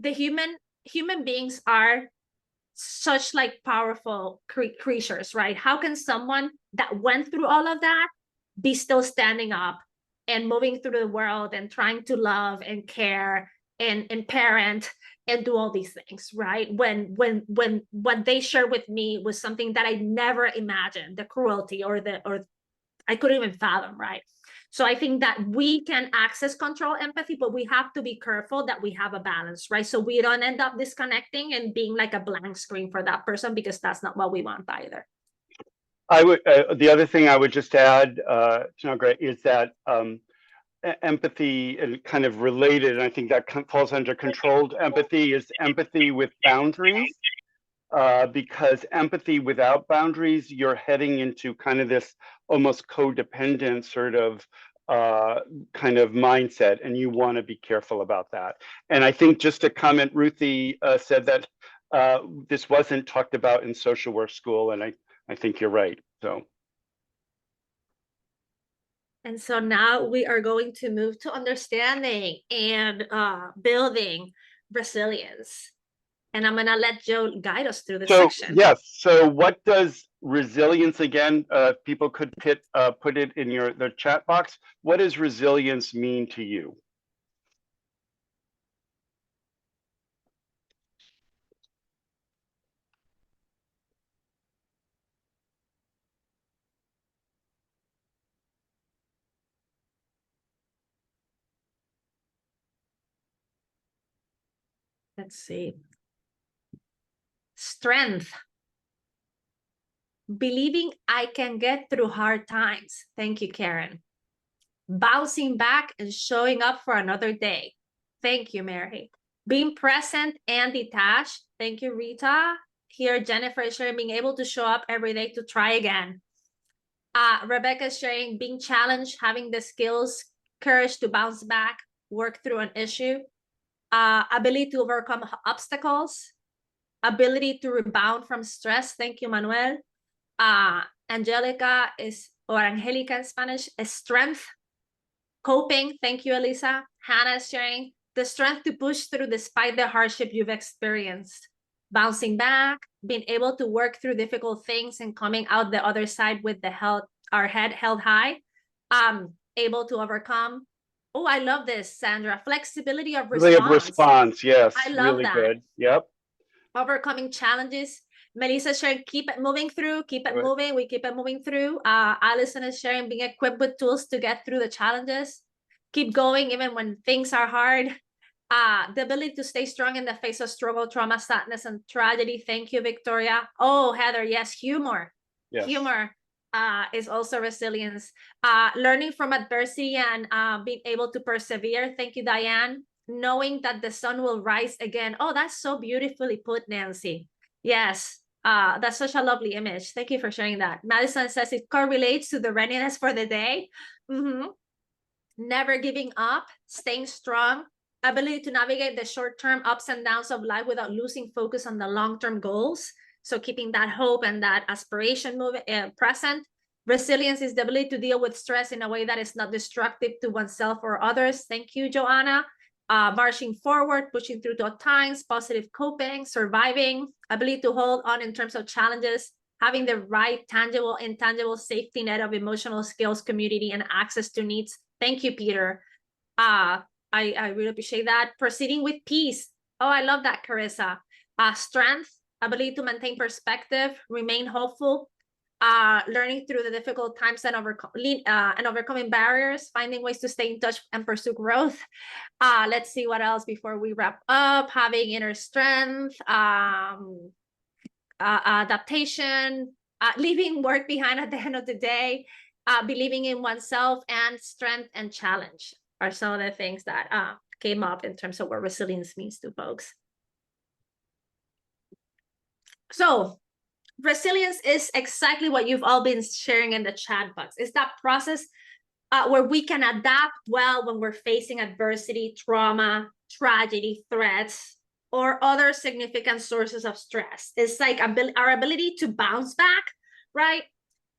Speaker 1: the human beings are such like powerful creatures, right? How can someone that went through all of that be still standing up and moving through the world and trying to love and care and parent and do all these things, right? When what they shared with me was something that I never imagined, the cruelty or I couldn't even fathom, right? So I think that we can access control empathy, but we have to be careful that we have a balance, right? So we don't end up disconnecting and being like a blank screen for that person, because that's not what we want either.
Speaker 2: I would, the other thing I would just add, Tanagra, is that empathy, and kind of related, and I think that falls under controlled empathy, is empathy with boundaries. Because empathy without boundaries, you're heading into kind of this almost codependent sort of kind of mindset, and you want to be careful about that. And I think, just to comment, Ruthie said that this wasn't talked about in social work school, and I think you're right.
Speaker 1: And so now we are going to move to understanding and building resilience. And I'm going to let Joe guide us through this section.
Speaker 2: Yes. So what does resilience, again, people could put it in the chat box. What does resilience mean to you?
Speaker 1: Let's see. Strength. Believing I can get through hard times. Thank you, Karen. Bouncing back and showing up for another day. Thank you, Mary. Being present and detached. Thank you, Rita. Here, Jennifer is sharing being able to show up every day to try again. Rebecca is sharing being challenged, having the skills, courage to bounce back, work through an issue. Ability to overcome obstacles. Ability to rebound from stress. Thank you, Manuel. Angelica is, or Angelica in Spanish, is strength. Coping. Thank you, Elisa. Hannah is sharing the strength to push through despite the hardship you've experienced. Bouncing back, being able to work through difficult things and coming out the other side with our head held high. Able to overcome. Oh, I love this, Sandra. Flexibility of response.
Speaker 2: Yes.
Speaker 1: I love
Speaker 2: really
Speaker 1: that.
Speaker 2: Good. Yep.
Speaker 1: Overcoming challenges. Melissa sharing, keep it moving through, keep it moving. We keep it moving through. Allison is sharing, being equipped with tools to get through the challenges. Keep going even when things are hard. The ability to stay strong in the face of struggle, trauma, sadness, and tragedy. Thank you, Victoria. Oh, Heather, yes, humor. Yes. Humor is also resilience. Learning from adversity and being able to persevere. Thank you, Diane. Knowing that the sun will rise again. Oh, that's so beautifully put, Nancy. Yes, that's such a lovely image. Thank you for sharing that. Madison says it correlates to the readiness for the day. never giving up, staying strong, ability to navigate the short-term ups and downs of life without losing focus on the long-term goals. So keeping that hope and that aspiration present. Resilience is the ability to deal with stress in a way that is not destructive to oneself or others. Thank you, Joanna. Marching forward, pushing through tough times, positive coping, surviving, ability to hold on in terms of challenges, having the right tangible, intangible safety net of emotional skills, community, and access to needs. Thank you, Peter. I really appreciate that. Proceeding with peace. Oh, I love that, Carissa. Strength, ability to maintain perspective, remain hopeful, learning through the difficult times and overcoming barriers, finding ways to stay in touch and pursue growth. Let's see what else before we wrap up. Having inner strength, adaptation, leaving work behind at the end of the day, believing in oneself, and strength and challenge are some of the things that came up in terms of what resilience means to folks. So resilience is exactly what you've all been sharing in the chat box. It's that process where we can adapt well when we're facing adversity, trauma, tragedy, threats, or other significant sources of stress. It's like our ability to bounce back, right?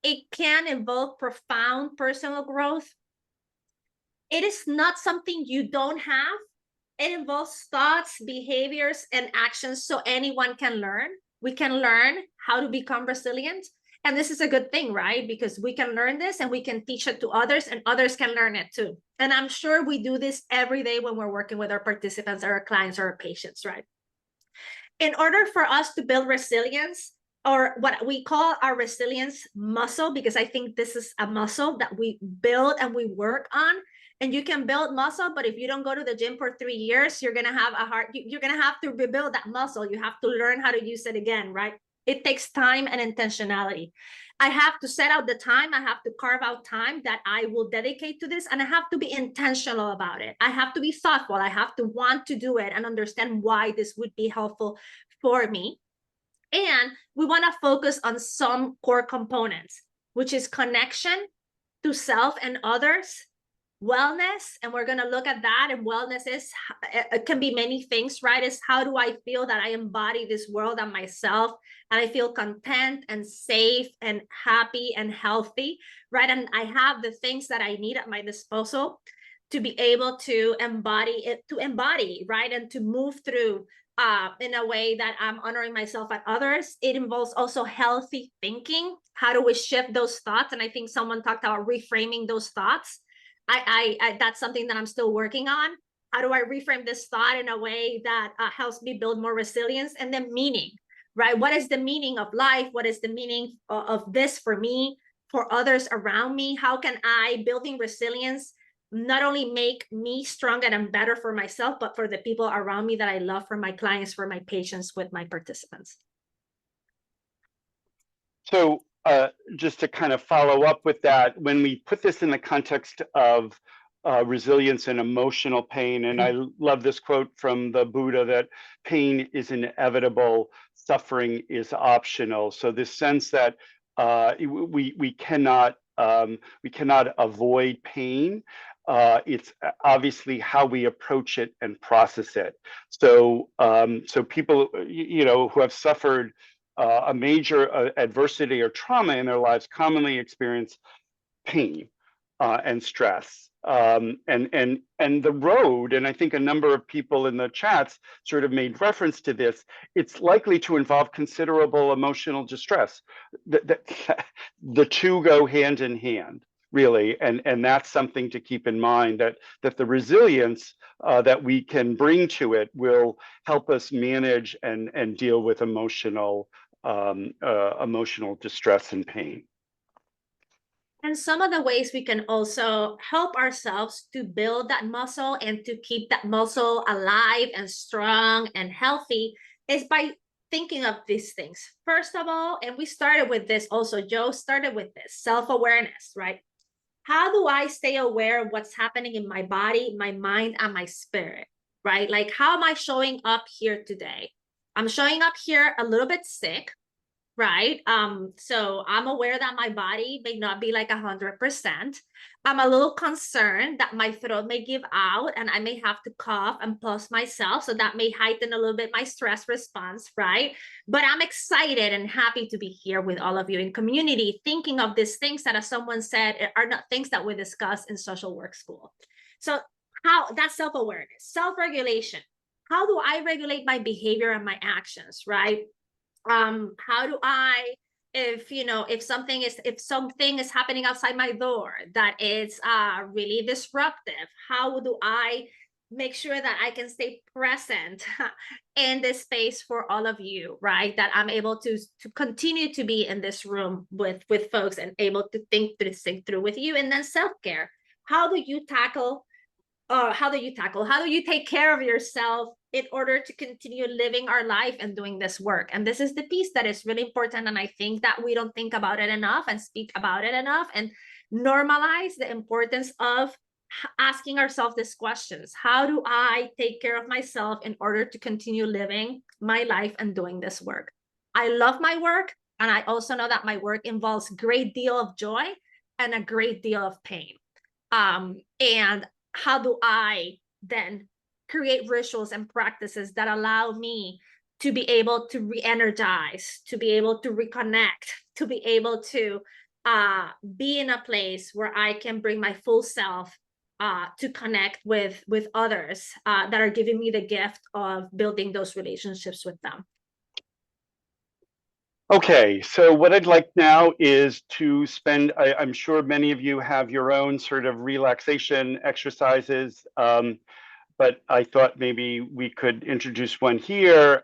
Speaker 1: It can involve profound personal growth. It is not something you don't have. It involves thoughts, behaviors, and actions so anyone can learn. We can learn how to become resilient. And this is a good thing, right? Because we can learn this and we can teach it to others, and others can learn it too. And I'm sure we do this every day when we're working with our participants or our clients or our patients, right? In order for us to build resilience, or what we call our resilience muscle, because I think this is a muscle that we build and we work on. And you can build muscle, but if you don't go to the gym for 3 years, you're gonna have you're gonna have to rebuild that muscle. You have to learn how to use it again, right? It takes time and intentionality. I have to set out the time. I have to carve out time that I will dedicate to this, and I have to be intentional about it. I have to be thoughtful. I have to want to do it and understand why this would be helpful for me. And we want to focus on some core components, which is connection to self and others, wellness, and we're going to look at that. And wellness is, it can be many things, right? It's how do I feel that I embody this world and myself, and I feel content and safe and happy and healthy, right? And I have the things that I need at my disposal to be able to embody it, right? And to move through in a way that I'm honoring myself and others. It involves also healthy thinking. How do we shift those thoughts? And I think someone talked about reframing those thoughts. That's something that I'm still working on. How do I reframe this thought in a way that helps me build more resilience? And then meaning, right? What is the meaning of life? What is the meaning of this for me, for others around me? How can I, building resilience, not only make me stronger and better for myself, but for the people around me that I love, for my clients, for my patients, with my participants?
Speaker 2: So just to kind of follow up with that, when we put this in the context of resilience and emotional pain, and I love this quote from the Buddha that pain is inevitable, suffering is optional. So this sense that we cannot avoid pain. It's obviously how we approach it and process it. So so people, you know, who have suffered a major adversity or trauma in their lives commonly experience pain and stress. And the road, and I think a number of people in the chats sort of made reference to this, it's likely to involve considerable emotional distress. The two go hand in hand, really, and that's something to keep in mind, that the resilience that we can bring to it will help us manage and deal with emotional distress and pain.
Speaker 1: And some of the ways we can also help ourselves to build that muscle and to keep that muscle alive and strong and healthy is by thinking of these things. First of all, and we started with this also, Joe started with this, self-awareness, right? How do I stay aware of what's happening in my body, my mind, and my spirit, right? Like, how am I showing up here today? I'm showing up here a little bit sick. right? So I'm aware that my body may not be like 100%. I'm a little concerned that my throat may give out and I may have to cough and pause myself. So that may heighten a little bit my stress response, right? But I'm excited and happy to be here with all of you in community, thinking of these things that, as someone said, are not things that we discuss in social work school. So how that's self-awareness, self-regulation. How do I regulate my behavior and my actions, right? How do I, if something is happening outside my door that is really disruptive, how do I make sure that I can stay present in this space for all of you, right? That I'm able to continue to be in this room with folks and able to think through with you. And then self-care. How do you tackle how do you take care of yourself in order to continue living our life and doing this work? And this is the piece that is really important, and I think that we don't think about it enough and speak about it enough and normalize the importance of asking ourselves these questions. How do I take care of myself in order to continue living my life and doing this work? I love my work, and I also know that my work involves a great deal of joy and a great deal of pain. And how do I then create rituals and practices that allow me to be able to re-energize, to be able to reconnect, to be able to be in a place where I can bring my full self to connect with others that are giving me the gift of building those relationships with them.
Speaker 2: Okay, so what I'd like now is to spend, I'm sure many of you have your own sort of relaxation exercises, but I thought maybe we could introduce one here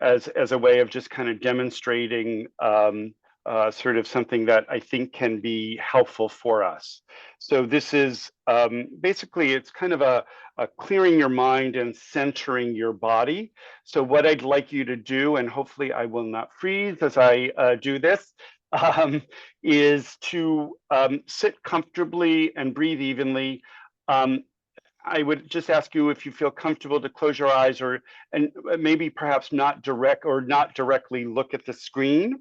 Speaker 2: as a way of just kind of demonstrating sort of something that I think can be helpful for us. So this is basically, it's kind of a clearing your mind and centering your body. So what I'd like you to do, and hopefully I will not freeze as I do this, is to sit comfortably and breathe evenly. I would just ask you if you feel comfortable to close your eyes, and maybe perhaps not directly look at the screen.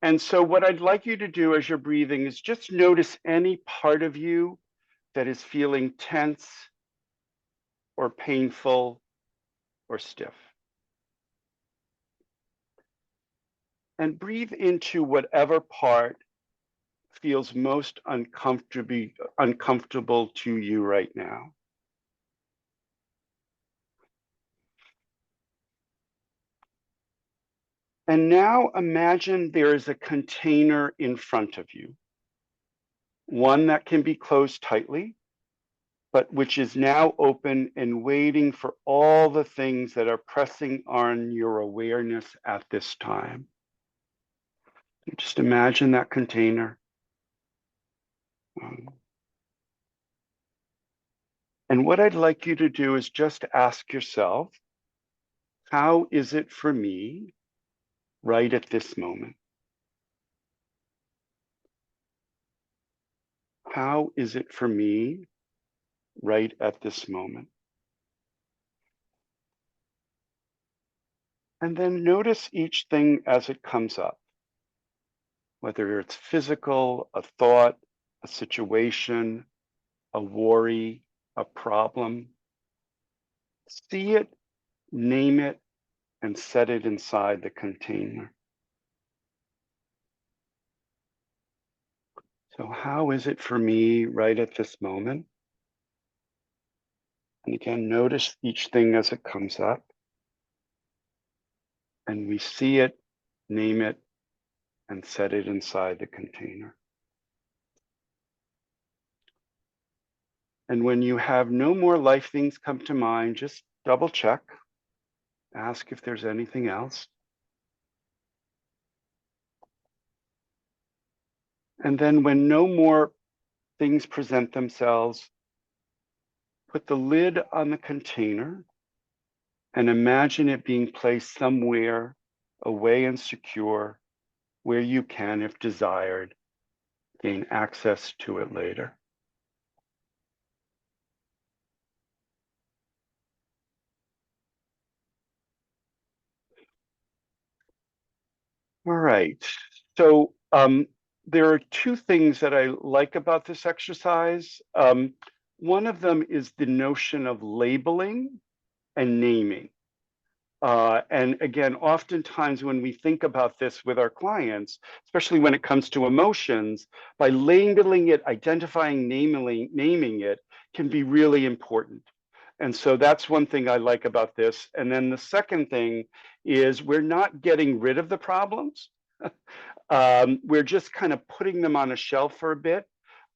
Speaker 2: And so what I'd like you to do as you're breathing is just notice any part of you that is feeling tense or painful or stiff. And breathe into whatever part feels most uncomfortable to you right now. And now imagine there is a container in front of you, one that can be closed tightly, but which is now open and waiting for all the things that are pressing on your awareness at this time. Just imagine that container. And what I'd like you to do is just ask yourself, how is it for me right at this moment? How is it for me right at this moment? And then notice each thing as it comes up, whether it's physical, a thought, a situation, a worry, a problem. See it, name it, and set it inside the container. So how is it for me right at this moment? And again, notice each thing as it comes up. And we see it, name it, and set it inside the container. And when you have no more life things come to mind, just double check, ask if there's anything else. And then when no more things present themselves, put the lid on the container and imagine it being placed somewhere away and secure where you can, if desired, gain access to it later. All right. So there are two things that I like about this exercise. One of them is the notion of labeling and naming. And again, oftentimes when we think about this with our clients, especially when it comes to emotions, by labeling it, identifying, naming it can be really important. And so that's one thing I like about this. And then the second thing is we're not getting rid of the problems. We're just kind of putting them on a shelf for a bit,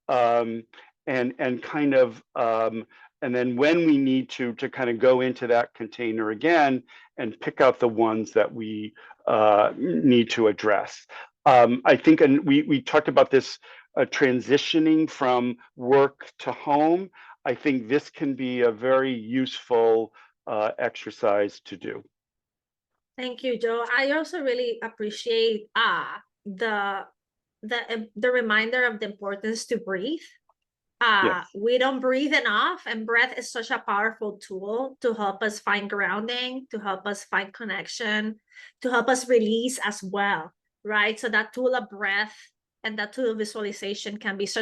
Speaker 2: um, and kind of and then when we need to kind of go into that container again and pick out the ones that we need to address. I think, and we talked about this transitioning from work to home. I think this can be a very useful exercise to do.
Speaker 1: Thank you, Joe. I also really appreciate the the reminder of the importance to breathe.
Speaker 2: Yes.
Speaker 1: We don't breathe enough, and breath is such a powerful tool to help us find grounding, to help us find connection, to help us release as well, right? So that tool of breath and that tool of visualization can be so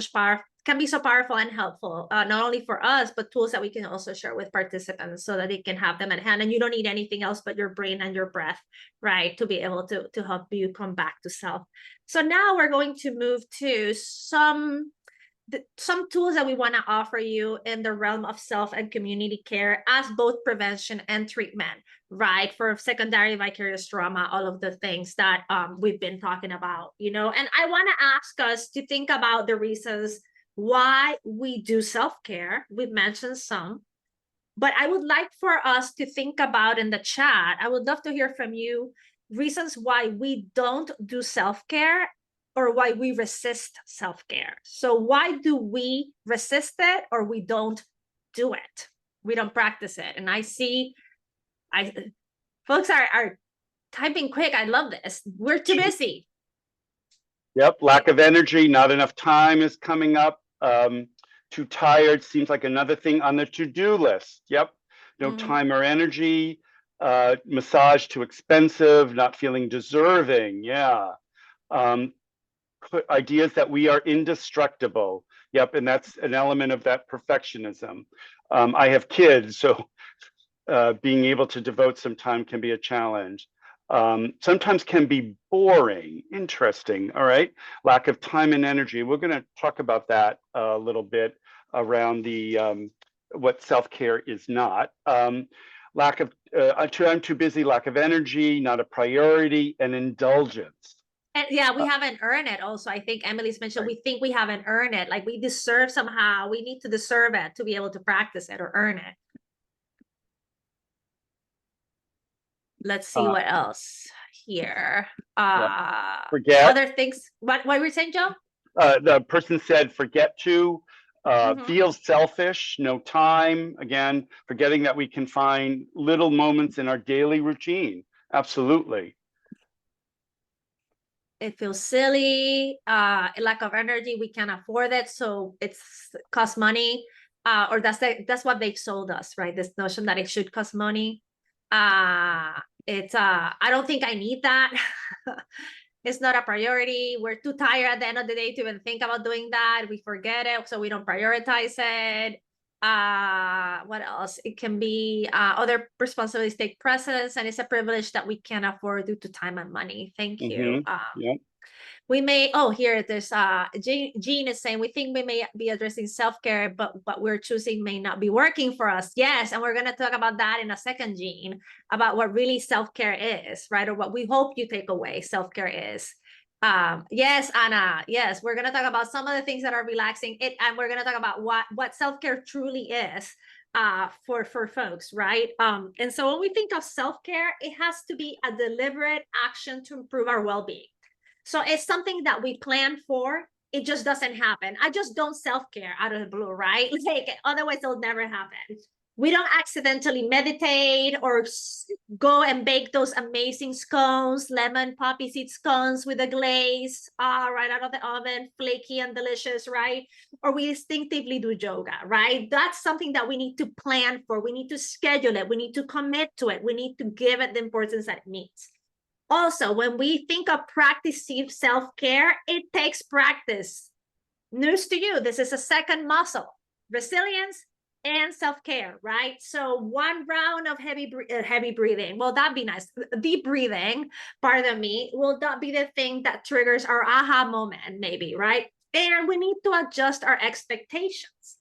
Speaker 1: powerful and helpful, not only for us, but tools that we can also share with participants so that they can have them at hand. And you don't need anything else but your brain and your breath, right, to be able to help you come back to self. So now we're going to move to some tools that we want to offer you in the realm of self and community care as both prevention and treatment, right? For secondary vicarious trauma, all of the things that we've been talking about, and I want to ask us to think about the reasons why we do self-care. We've mentioned some, but I would like for us to think about in the chat. I would love to hear from you reasons why we don't do self-care or why we resist self-care. So why do we resist it or we don't do it? We don't practice it. And I see folks are typing quick. I love this. We're too busy.
Speaker 2: Yep, lack of energy, not enough time is coming up. Too tired seems like another thing on the to-do list. Yep, no time or energy. Massage too expensive, not feeling deserving. Yeah. Ideas that we are indestructible. Yep, and that's an element of that perfectionism. I have kids, so being able to devote some time can be a challenge. Sometimes can be boring. Interesting. All right. Lack of time and energy. We're going to talk about that a little bit around the what self-care is not. Lack of I'm too busy, lack of energy, not a priority, and indulgence.
Speaker 1: And yeah, we haven't earned it also. I think Emily's mentioned, right. We think we haven't earned it. Like we deserve somehow. We need to deserve it to be able to practice it or earn it. Let's see what else here.
Speaker 2: Forget.
Speaker 1: Other things. What were you saying, Joe?
Speaker 2: The person said forget to, feels selfish, no time. Again, forgetting that we can find little moments in our daily routine. Absolutely.
Speaker 1: It feels silly, lack of energy, we can't afford it, so it's cost money, or that's what they've sold us, right? This notion that it should cost money. It's I don't think I need that. It's not a priority. We're too tired at the end of the day to even think about doing that. We forget it, so we don't prioritize it. What else? It can be other responsibilities take precedence, and it's a privilege that we can't afford due to time and money. Thank you.
Speaker 2: Yep.
Speaker 1: We may, here there's Jean is saying we think we may be addressing self-care, but what we're choosing may not be working for us. Yes, and we're going to talk about that in a second, Jean, about what really self-care is, right? Or what we hope you take away self-care is. Yes, Anna, yes, we're going to talk about some of the things that are relaxing it, and we're going to talk about what self-care truly is for folks, right? And so when we think of self-care, it has to be a deliberate action to improve our well-being. So it's something that we plan for. It just doesn't happen. I just don't self-care out of the blue, right? Like, otherwise it'll never happen. We don't accidentally meditate or go and bake those amazing scones, lemon poppy seed scones with a glaze, right out of the oven, flaky and delicious, right? Or we instinctively do yoga, right? That's something that we need to plan for. We need to schedule it. We need to commit to it. We need to give it the importance that it needs. Also, when we think of practicing self-care, it takes practice. News to you, this is a second muscle: resilience and self-care, right? So one round of heavy breathing, well, that'd be nice. Deep breathing, pardon me, will not be the thing that triggers our aha moment, maybe, right? And we need to adjust our expectations.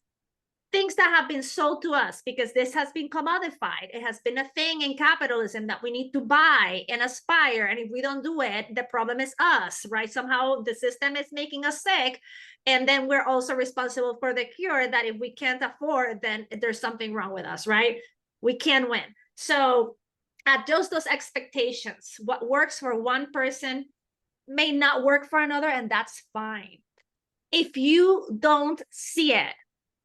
Speaker 1: Things that have been sold to us, because this has been commodified. It has been a thing in capitalism that we need to buy and aspire. And if we don't do it, the problem is us, right? Somehow the system is making us sick. And then we're also responsible for the cure that if we can't afford, then there's something wrong with us, right? We can't win. So adjust those expectations. What works for one person may not work for another, and that's fine. If you don't see it,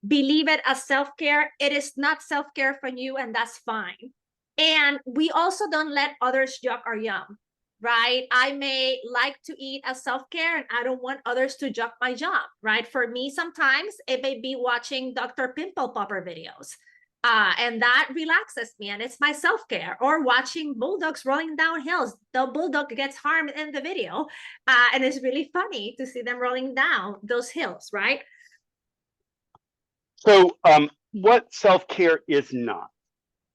Speaker 1: believe it as self-care, it is not self-care for you, and that's fine. And we also don't let others yuck our yum, right? I may like to eat as self-care, and I don't want others to yuck my yum, right? For me, sometimes it may be watching Dr. Pimple Popper videos. And that relaxes me, and it's my self-care. Or watching bulldogs rolling down hills. The bulldog gets harmed in the video, and it's really funny to see them rolling down those hills, right?
Speaker 2: So, what self-care is not?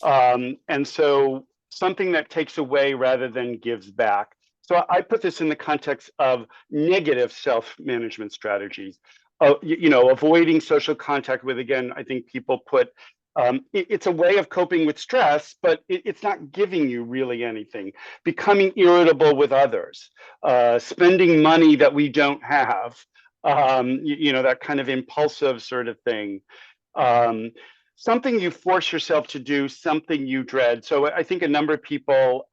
Speaker 2: And so something that takes away rather than gives back. So I put this in the context of negative self-management strategies. Avoiding social contact with, again, I think people put, it's a way of coping with stress, but it's not giving you really anything. Becoming irritable with others, spending money that we don't have, that kind of impulsive sort of thing. Something you force yourself to do, something you dread. So I think a number of people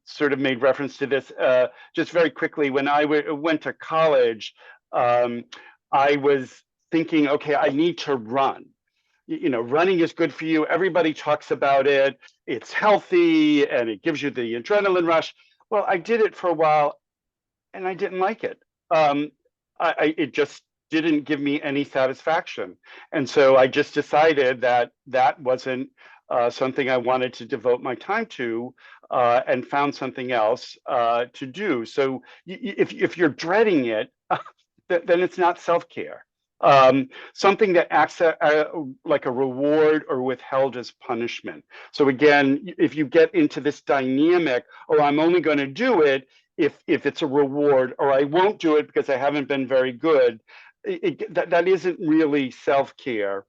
Speaker 2: sort of made reference to this. Just very quickly, when I went to college, I was thinking, okay, I need to run. Running is good for you. Everybody talks about it. It's healthy and it gives you the adrenaline rush. Well, I did it for a while and I didn't like it. It just didn't give me any satisfaction. And so I just decided that that wasn't something I wanted to devote my time to, and found something else to do. So if you're dreading it, then it's not self-care. Something that acts like a reward or withheld as punishment. So again, if you get into this dynamic, oh, I'm only going to do it if it's a reward, or I won't do it because I haven't been very good, that isn't really self-care.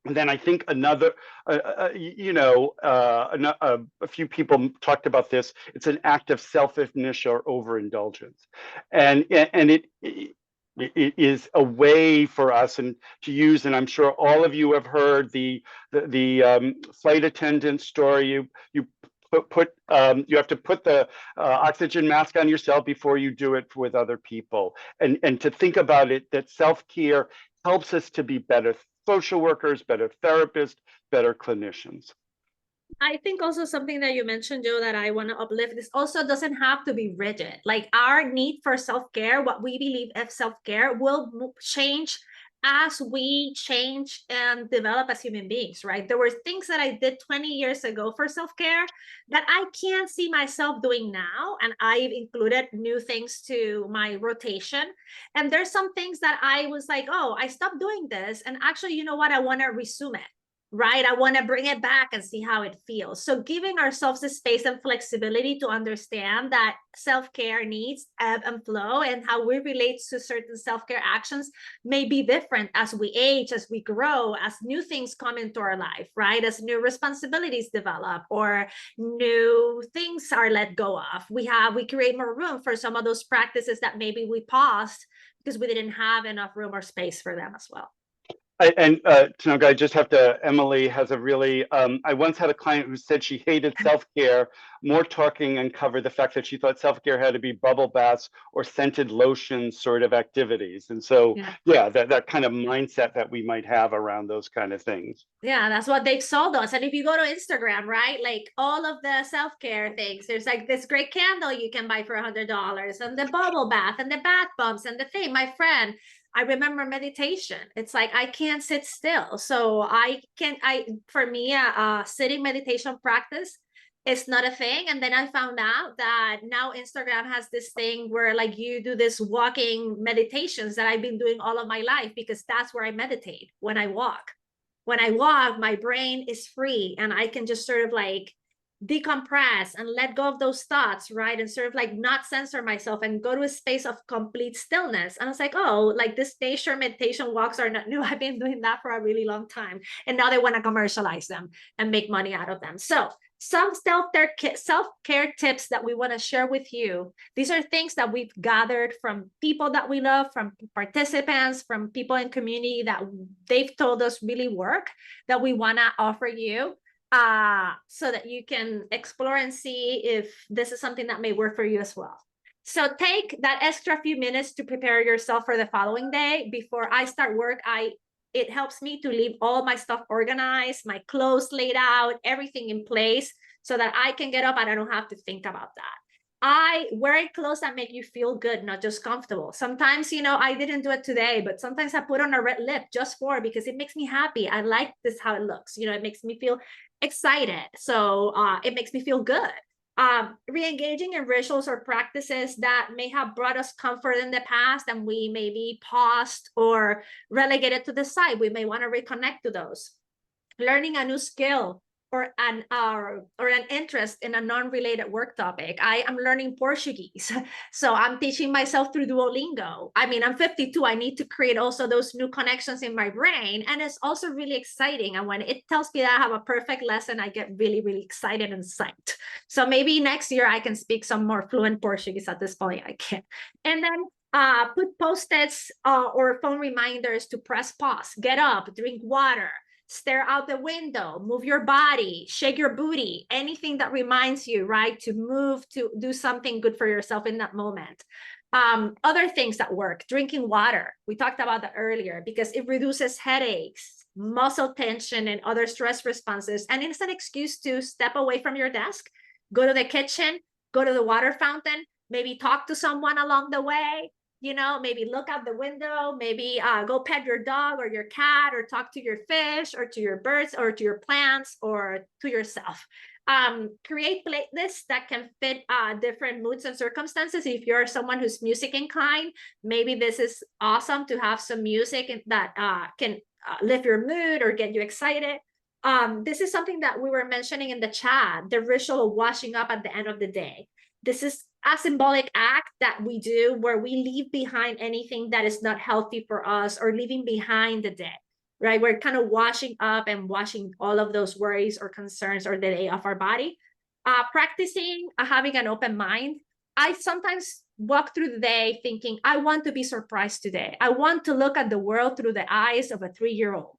Speaker 2: And then I think another, a few people talked about this. It's an act of selfishness or overindulgence, and it is a way for us and to use. And I'm sure all of you have heard the flight attendant story. You have to put the oxygen mask on yourself before you do it with other people, and to think about it, that self-care helps us to be better social workers, better therapists, better clinicians.
Speaker 1: I think also something that you mentioned, Joe, that I want to uplift, this also doesn't have to be rigid. Like our need for self-care, what we believe of self-care will change as we change and develop as human beings, right? There were things that I did 20 years ago for self-care that I can't see myself doing now. And I've included new things to my rotation. And there's some things that I was like, oh, I stopped doing this. And actually, you know what? I want to resume it. Right? I want to bring it back and see how it feels. So giving ourselves the space and flexibility to understand that self-care needs ebb and flow, and how we relate to certain self-care actions may be different as we age, as we grow, as new things come into our life, right? As new responsibilities develop or new things are let go of. We create more room for some of those practices that maybe we paused because we didn't have enough room or space for them as well.
Speaker 2: Tanoga, I just have to, Emily has a really, I once had a client who said she hated self-care. More talking uncovered the fact that she thought self-care had to be bubble baths or scented lotion sort of activities. And so, yeah, that kind of mindset that we might have around those kind of things.
Speaker 1: Yeah, that's what they sold us. And if you go to Instagram, right, like all of the self-care things, there's like this great candle you can buy for $100, and the bubble bath and the bath bombs and the thing. My friend, I remember meditation. It's like I can't sit still. So for me, sitting meditation practice it's not a thing. And then I found out that now Instagram has this thing where like you do this walking meditations that I've been doing all of my life, because that's where I meditate when I walk. When I walk, my brain is free and I can just sort of like decompress and let go of those thoughts, right? And sort of like not censor myself and go to a space of complete stillness. And I was like, oh, like this nature meditation walks are not new. I've been doing that for a really long time. And now they want to commercialize them and make money out of them. So some self-care tips that we want to share with you. These are things that we've gathered from people that we love, from participants, from people in community that they've told us really work, that we want to offer you, so that you can explore and see if this is something that may work for you as well. So take that extra few minutes to prepare yourself for the following day. Before I start work, it helps me to leave all my stuff organized, my clothes laid out, everything in place, so that I can get up and I don't have to think about that. Wearing clothes that make you feel good, not just comfortable. Sometimes, you know, I didn't do it today, but sometimes I put on a red lip just because it makes me happy. I like this, how it looks. You know, it makes me feel excited. So it makes me feel good. Re-engaging in rituals or practices that may have brought us comfort in the past and we maybe paused or relegated to the side. We may want to reconnect to those. Learning a new skill or an interest in a non-related work topic. I am learning Portuguese, so I'm teaching myself through Duolingo. I mean, I'm 52. I need to create also those new connections in my brain, and it's also really exciting. And when it tells me that I have a perfect lesson, I get really, really excited and psyched. So maybe next year I can speak some more fluent Portuguese. At this point, I can't. And then put post-its or phone reminders to press pause, get up, drink water, stare out the window, move your body, shake your booty, anything that reminds you, right, to move, to do something good for yourself in that moment. Other things that work, drinking water. We talked about that earlier because it reduces headaches, muscle tension, and other stress responses. And it's an excuse to step away from your desk, go to the kitchen, go to the water fountain, maybe talk to someone along the way, you know, maybe look out the window, maybe go pet your dog or your cat, or talk to your fish or to your birds or to your plants or to yourself. Create playlists that can fit different moods and circumstances. If you're someone who's music inclined, maybe this is awesome to have some music that can lift your mood or get you excited. This is something that we were mentioning in the chat, the ritual of washing up at the end of the day. This is a symbolic act that we do where we leave behind anything that is not healthy for us, or leaving behind the day, right? We're kind of washing up and washing all of those worries or concerns or the day off our body. Practicing having an open mind. I sometimes walk through the day thinking, I want to be surprised today. I want to look at the world through the eyes of a 3-year-old.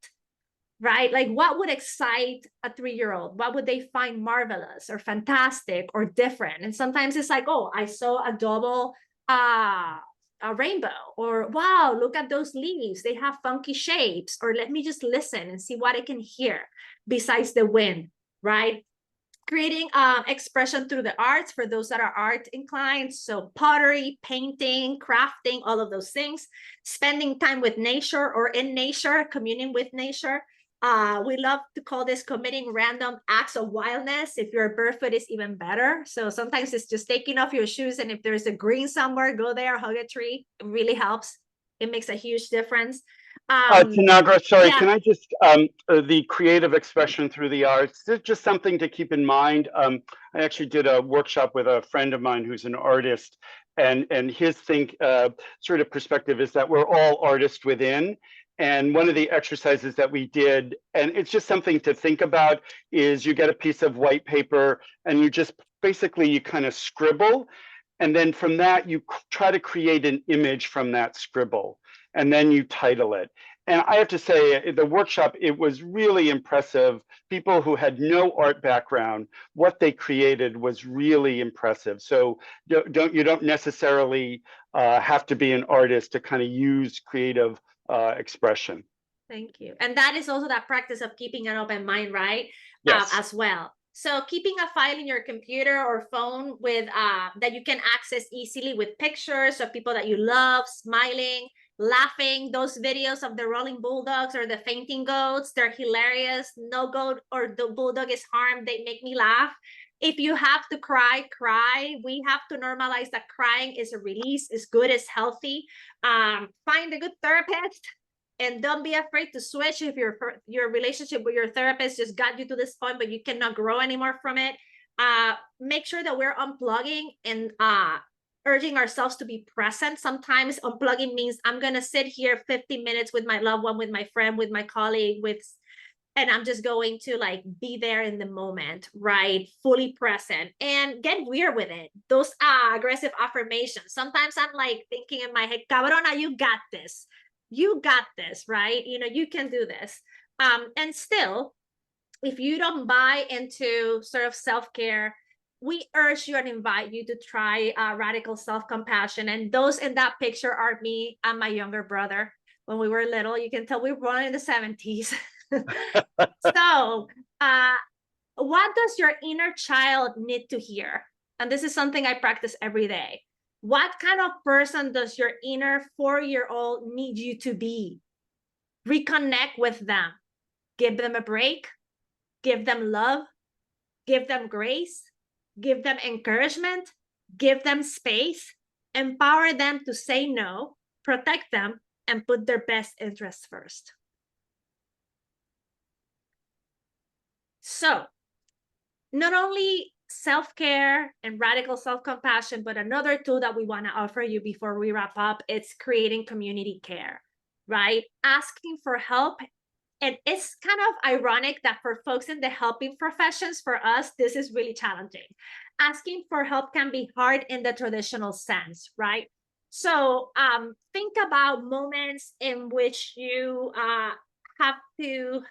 Speaker 1: Right? Like, what would excite a 3-year-old? What would they find marvelous or fantastic or different? And sometimes it's like, oh, I saw a double a rainbow, or wow, look at those leaves. They have funky shapes. Or let me just listen and see what I can hear besides the wind, right? Creating expression through the arts for those that are art inclined. So pottery, painting, crafting, all of those things. Spending time with nature or in nature, communing with nature. We love to call this committing random acts of wildness. If you're barefoot, it's even better. So sometimes it's just taking off your shoes, and if there's a green somewhere, go there, hug a tree. It really helps. It makes a huge difference.
Speaker 2: Tanagra, sorry,
Speaker 1: Yeah.
Speaker 2: can I just, the creative expression through the arts, just something to keep in mind. I actually did a workshop with a friend of mine who's an artist, and his sort of perspective is that we're all artists within. And one of the exercises that we did, and it's just something to think about, is you get a piece of white paper and you just basically, you kind of scribble. And then from that, you try to create an image from that scribble, and then you title it. And I have to say, the workshop, it was really impressive. People who had no art background, what they created was really impressive. So you don't necessarily have to be an artist to kind of use creative expression.
Speaker 1: Thank you. And that is also that practice of keeping an open mind, right?
Speaker 2: Yes.
Speaker 1: As well. So keeping a file in your computer or phone with that you can access easily, with pictures of people that you love, smiling, laughing. Those videos of the rolling bulldogs or the fainting goats, they're hilarious. No goat or the bulldog is harmed. They make me laugh. If you have to cry, cry. We have to normalize that crying is a release, is good, is healthy. Find a good therapist, and don't be afraid to switch if your relationship with your therapist just got you to this point, but you cannot grow anymore from it. Make sure that we're unplugging and urging ourselves to be present. Sometimes unplugging means I'm going to sit here 50 minutes with my loved one, with my friend, with my colleague, and I'm just going to like be there in the moment, right? Fully present, and get weird with it. Those aggressive affirmations. Sometimes I'm like thinking in my head, cabrona, you got this. You got this, right? You know, you can do this. And still, if you don't buy into sort of self-care, we urge you and invite you to try radical self-compassion. And those in that picture are me and my younger brother when we were little. You can tell we were born in the 70s. So, what does your inner child need to hear? And this is something I practice every day. What kind of person does your inner 4-year-old need you to be? Reconnect with them. Give them a break. Give them love. Give them grace. Give them encouragement. Give them space. Empower them to say no. Protect them and put their best interests first. So, not only self-care and radical self-compassion, but another tool that we want to offer you before we wrap up, it's creating community care, right? Asking for help. And it's kind of ironic that for folks in the helping professions, for us, this is really challenging. Asking for help can be hard in the traditional sense, right? So think about moments in which you have to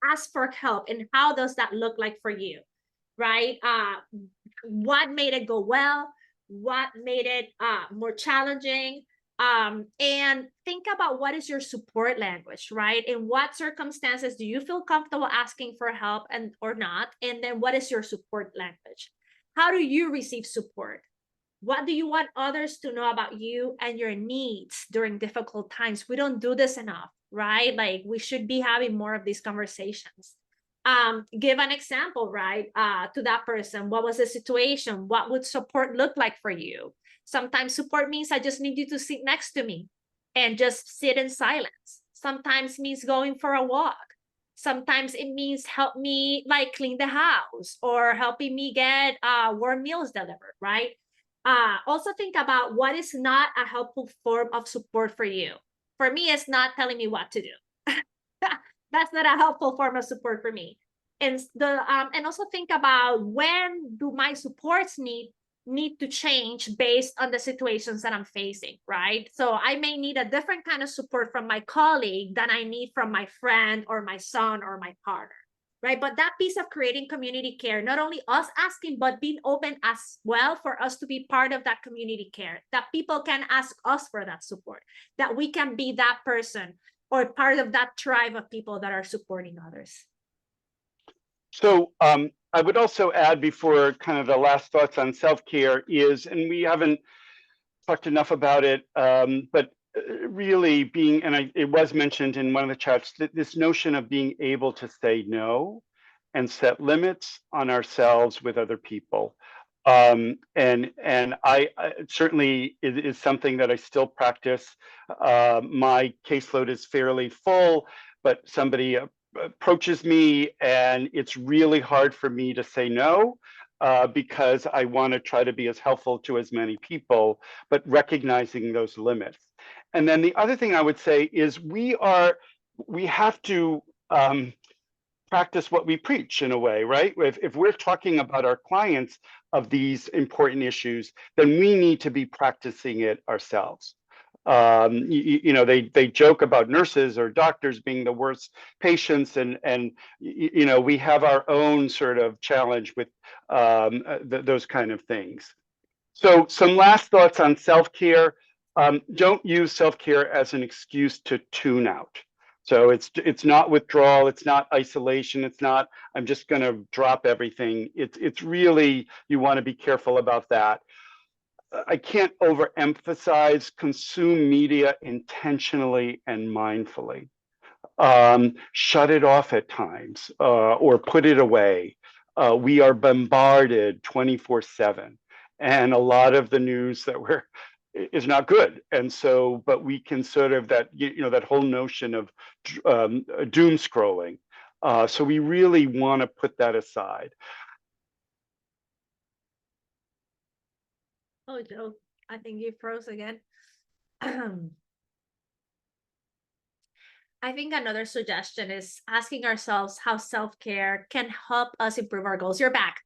Speaker 1: ask for help, and how does that look like for you, right? What made it go well? What made it more challenging? And think about what is your support language, right? In what circumstances do you feel comfortable asking for help and or not? And then what is your support language? How do you receive support? What do you want others to know about you and your needs during difficult times? We don't do this enough, right? Like we should be having more of these conversations. Give an example, right? To that person. What was the situation? What would support look like for you? Sometimes support means I just need you to sit next to me and just sit in silence. Sometimes means going for a walk. Sometimes it means help me like clean the house, or helping me get warm meals delivered, right? Also think about what is not a helpful form of support for you. For me, it's not telling me what to do. That's not a helpful form of support for me. And also think about, when do my supports need to change based on the situations that I'm facing, right? So I may need a different kind of support from my colleague than I need from my friend or my son or my partner, right? But that piece of creating community care, not only us asking, but being open as well for us to be part of that community care, that people can ask us for that support, that we can be that person or part of that tribe of people that are supporting others.
Speaker 2: So I would also add, before kind of the last thoughts on self-care is, and we haven't talked enough about it, but really being, and it was mentioned in one of the chats, that this notion of being able to say no and set limits on ourselves with other people. And I certainly, it is something that I still practice. My caseload is fairly full, but somebody approaches me and it's really hard for me to say no, because I want to try to be as helpful to as many people, but recognizing those limits. And then the other thing I would say is we have to practice what we preach, in a way, right? If we're talking about our clients of these important issues, then we need to be practicing it ourselves. You know, they joke about nurses or doctors being the worst patients, and you know, we have our own sort of challenge with those kind of things. So some last thoughts on self-care. Don't use self-care as an excuse to tune out. So it's not withdrawal, it's not isolation, it's not I'm just going to drop everything. It's really, you want to be careful about that. I can't overemphasize, consume media intentionally and mindfully. Shut it off at times, or put it away. We are bombarded 24/7, and a lot of the news that we're is not good. And so, but we can sort of that, that whole notion of doom scrolling. So we really want to put that aside.
Speaker 1: Oh, Joe, I think you froze again. I think another suggestion is asking ourselves how self-care can help us improve our goals. You're back.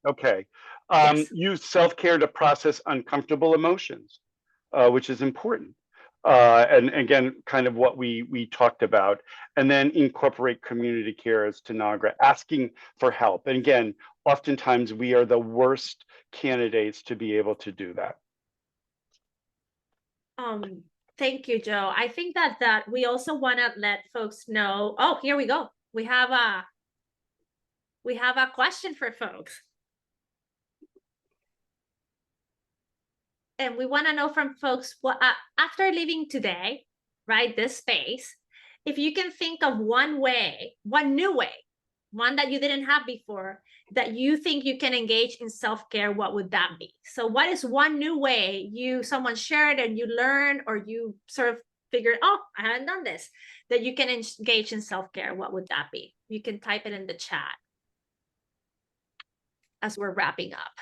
Speaker 2: Okay.
Speaker 1: Yes.
Speaker 2: Use self-care to process uncomfortable emotions, which is important. And again, kind of what we talked about, and then incorporate community care as Tanagra, asking for help. And again, oftentimes we are the worst candidates to be able to do that.
Speaker 1: Thank you, Joe. I think that we also want to let folks know. Oh, here we go. We have a question for folks. And we want to know from folks what after leaving today, right, this space, if you can think of one way, one new way, one that you didn't have before, that you think you can engage in self-care, what would that be? So what is one new way someone shared and you learned, or you sort of figured, oh, I haven't done this, that you can engage in self-care? What would that be? You can type it in the chat as we're wrapping up.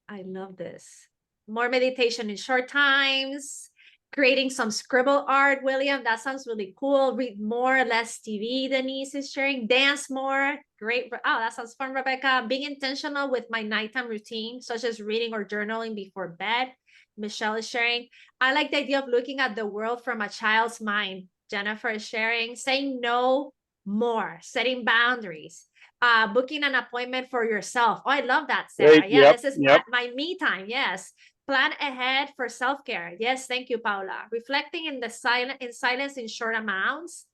Speaker 1: I love this. More meditation in short times, creating some scribble art, William. That sounds really cool. Read more, less TV, Denise is sharing. Dance more. Great. Oh, that sounds fun, Rebecca. Being intentional with my nighttime routine, such as reading or journaling before bed. Michelle is sharing. I like the idea of looking at the world from a child's mind. Jennifer is sharing. Saying no more, setting boundaries. Booking an appointment for yourself. Oh, I love that, Sarah.
Speaker 2: Great.
Speaker 1: Yeah,
Speaker 2: Yep.
Speaker 1: this is
Speaker 2: Yep.
Speaker 1: my me time. Yes. Plan ahead for self-care. Yes, thank you, Paula. Reflecting in silence in short amounts.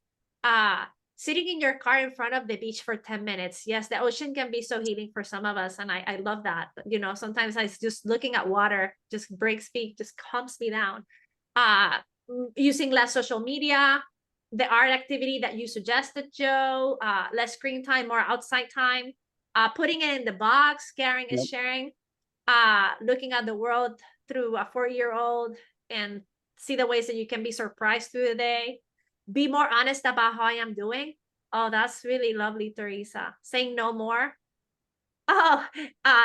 Speaker 1: Sitting in your car in front of the beach for 10 minutes. Yes, the ocean can be so healing for some of us, and I love that. You know, sometimes I just looking at water just breaks me, just calms me down. Using less social media, the art activity that you suggested, Joe, less screen time, more outside time, putting it in the box, Karen is sharing, looking at the world through a 4-year-old and see the ways that you can be surprised through the day. Be more honest about how I am doing. Oh, that's really lovely, Teresa. Saying no more. Oh,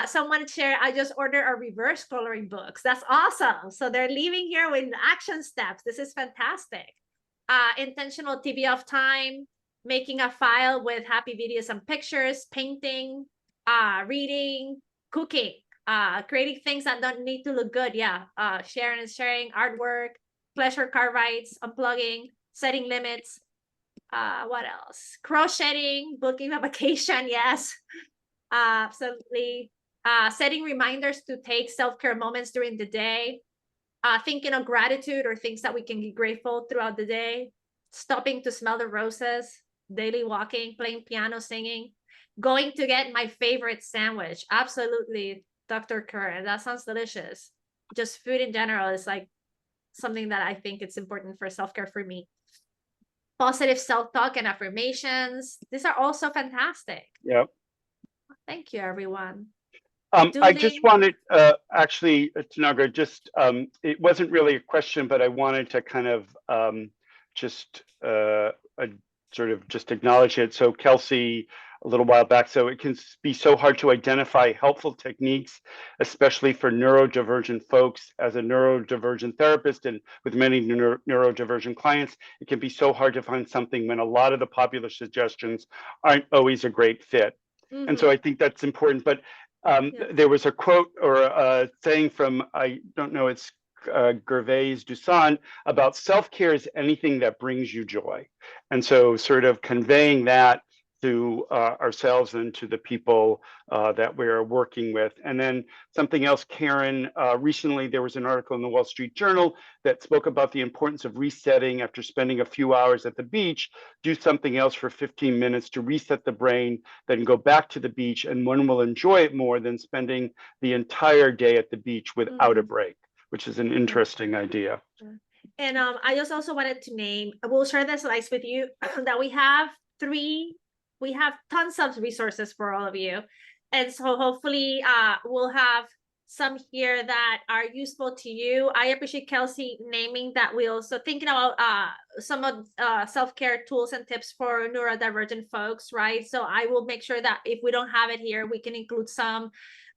Speaker 1: someone shared, I just ordered a reverse coloring books. That's awesome. So they're leaving here with action steps. This is fantastic. Intentional TV off time, making a file with happy videos and pictures, painting, reading, cooking, creating things that don't need to look good. Yeah. Sharing and sharing, artwork, pleasure car rides, unplugging, setting limits. What else? Crocheting, booking a vacation. Yes. Absolutely. Setting reminders to take self-care moments during the day. Thinking of gratitude or things that we can be grateful throughout the day. Stopping to smell the roses. Daily walking, playing piano, singing. Going to get my favorite sandwich. Absolutely, Dr. Kerr. That sounds delicious. Just food in general is like something that I think it's important for self-care for me. Positive self-talk and affirmations. These are also fantastic.
Speaker 2: Yep.
Speaker 1: Thank you, everyone.
Speaker 2: I just wanted, actually, Tanagra, just, it wasn't really a question, but I wanted to kind of just sort of just acknowledge it. So Kelsey, a little while back, so it can be so hard to identify helpful techniques, especially for neurodivergent folks. As a neurodivergent therapist and with many neurodivergent clients, it can be so hard to find something when a lot of the popular suggestions aren't always a great fit. And so I think that's important. But there was a quote or a saying from, I don't know, it's Gervais Dusan, about self-care is anything that brings you joy. And so sort of conveying that to ourselves and to the people that we're working with. And then something else, Karen, recently there was an article in the Wall Street Journal that spoke about the importance of resetting after spending a few hours at the beach. Do something else for 15 minutes to reset the brain, then go back to the beach, and one will enjoy it more than spending the entire day at the beach without a break, which is an interesting idea.
Speaker 1: And I just also wanted to name, we'll share the slides with you, that we have tons of resources for all of you. And so hopefully we'll have some here that are useful to you. I appreciate Kelsey naming that. We also thinking about some of self-care tools and tips for neurodivergent folks, right? So I will make sure that if we don't have it here, we can include some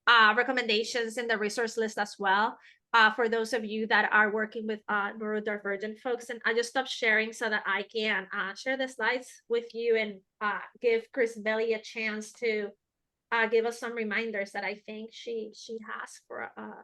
Speaker 1: recommendations in the resource list as well. For those of you that are working with neurodivergent folks. And I just stopped sharing so that I can share the slides with you and give Chris Belly a chance to give us some reminders that I think she has for us.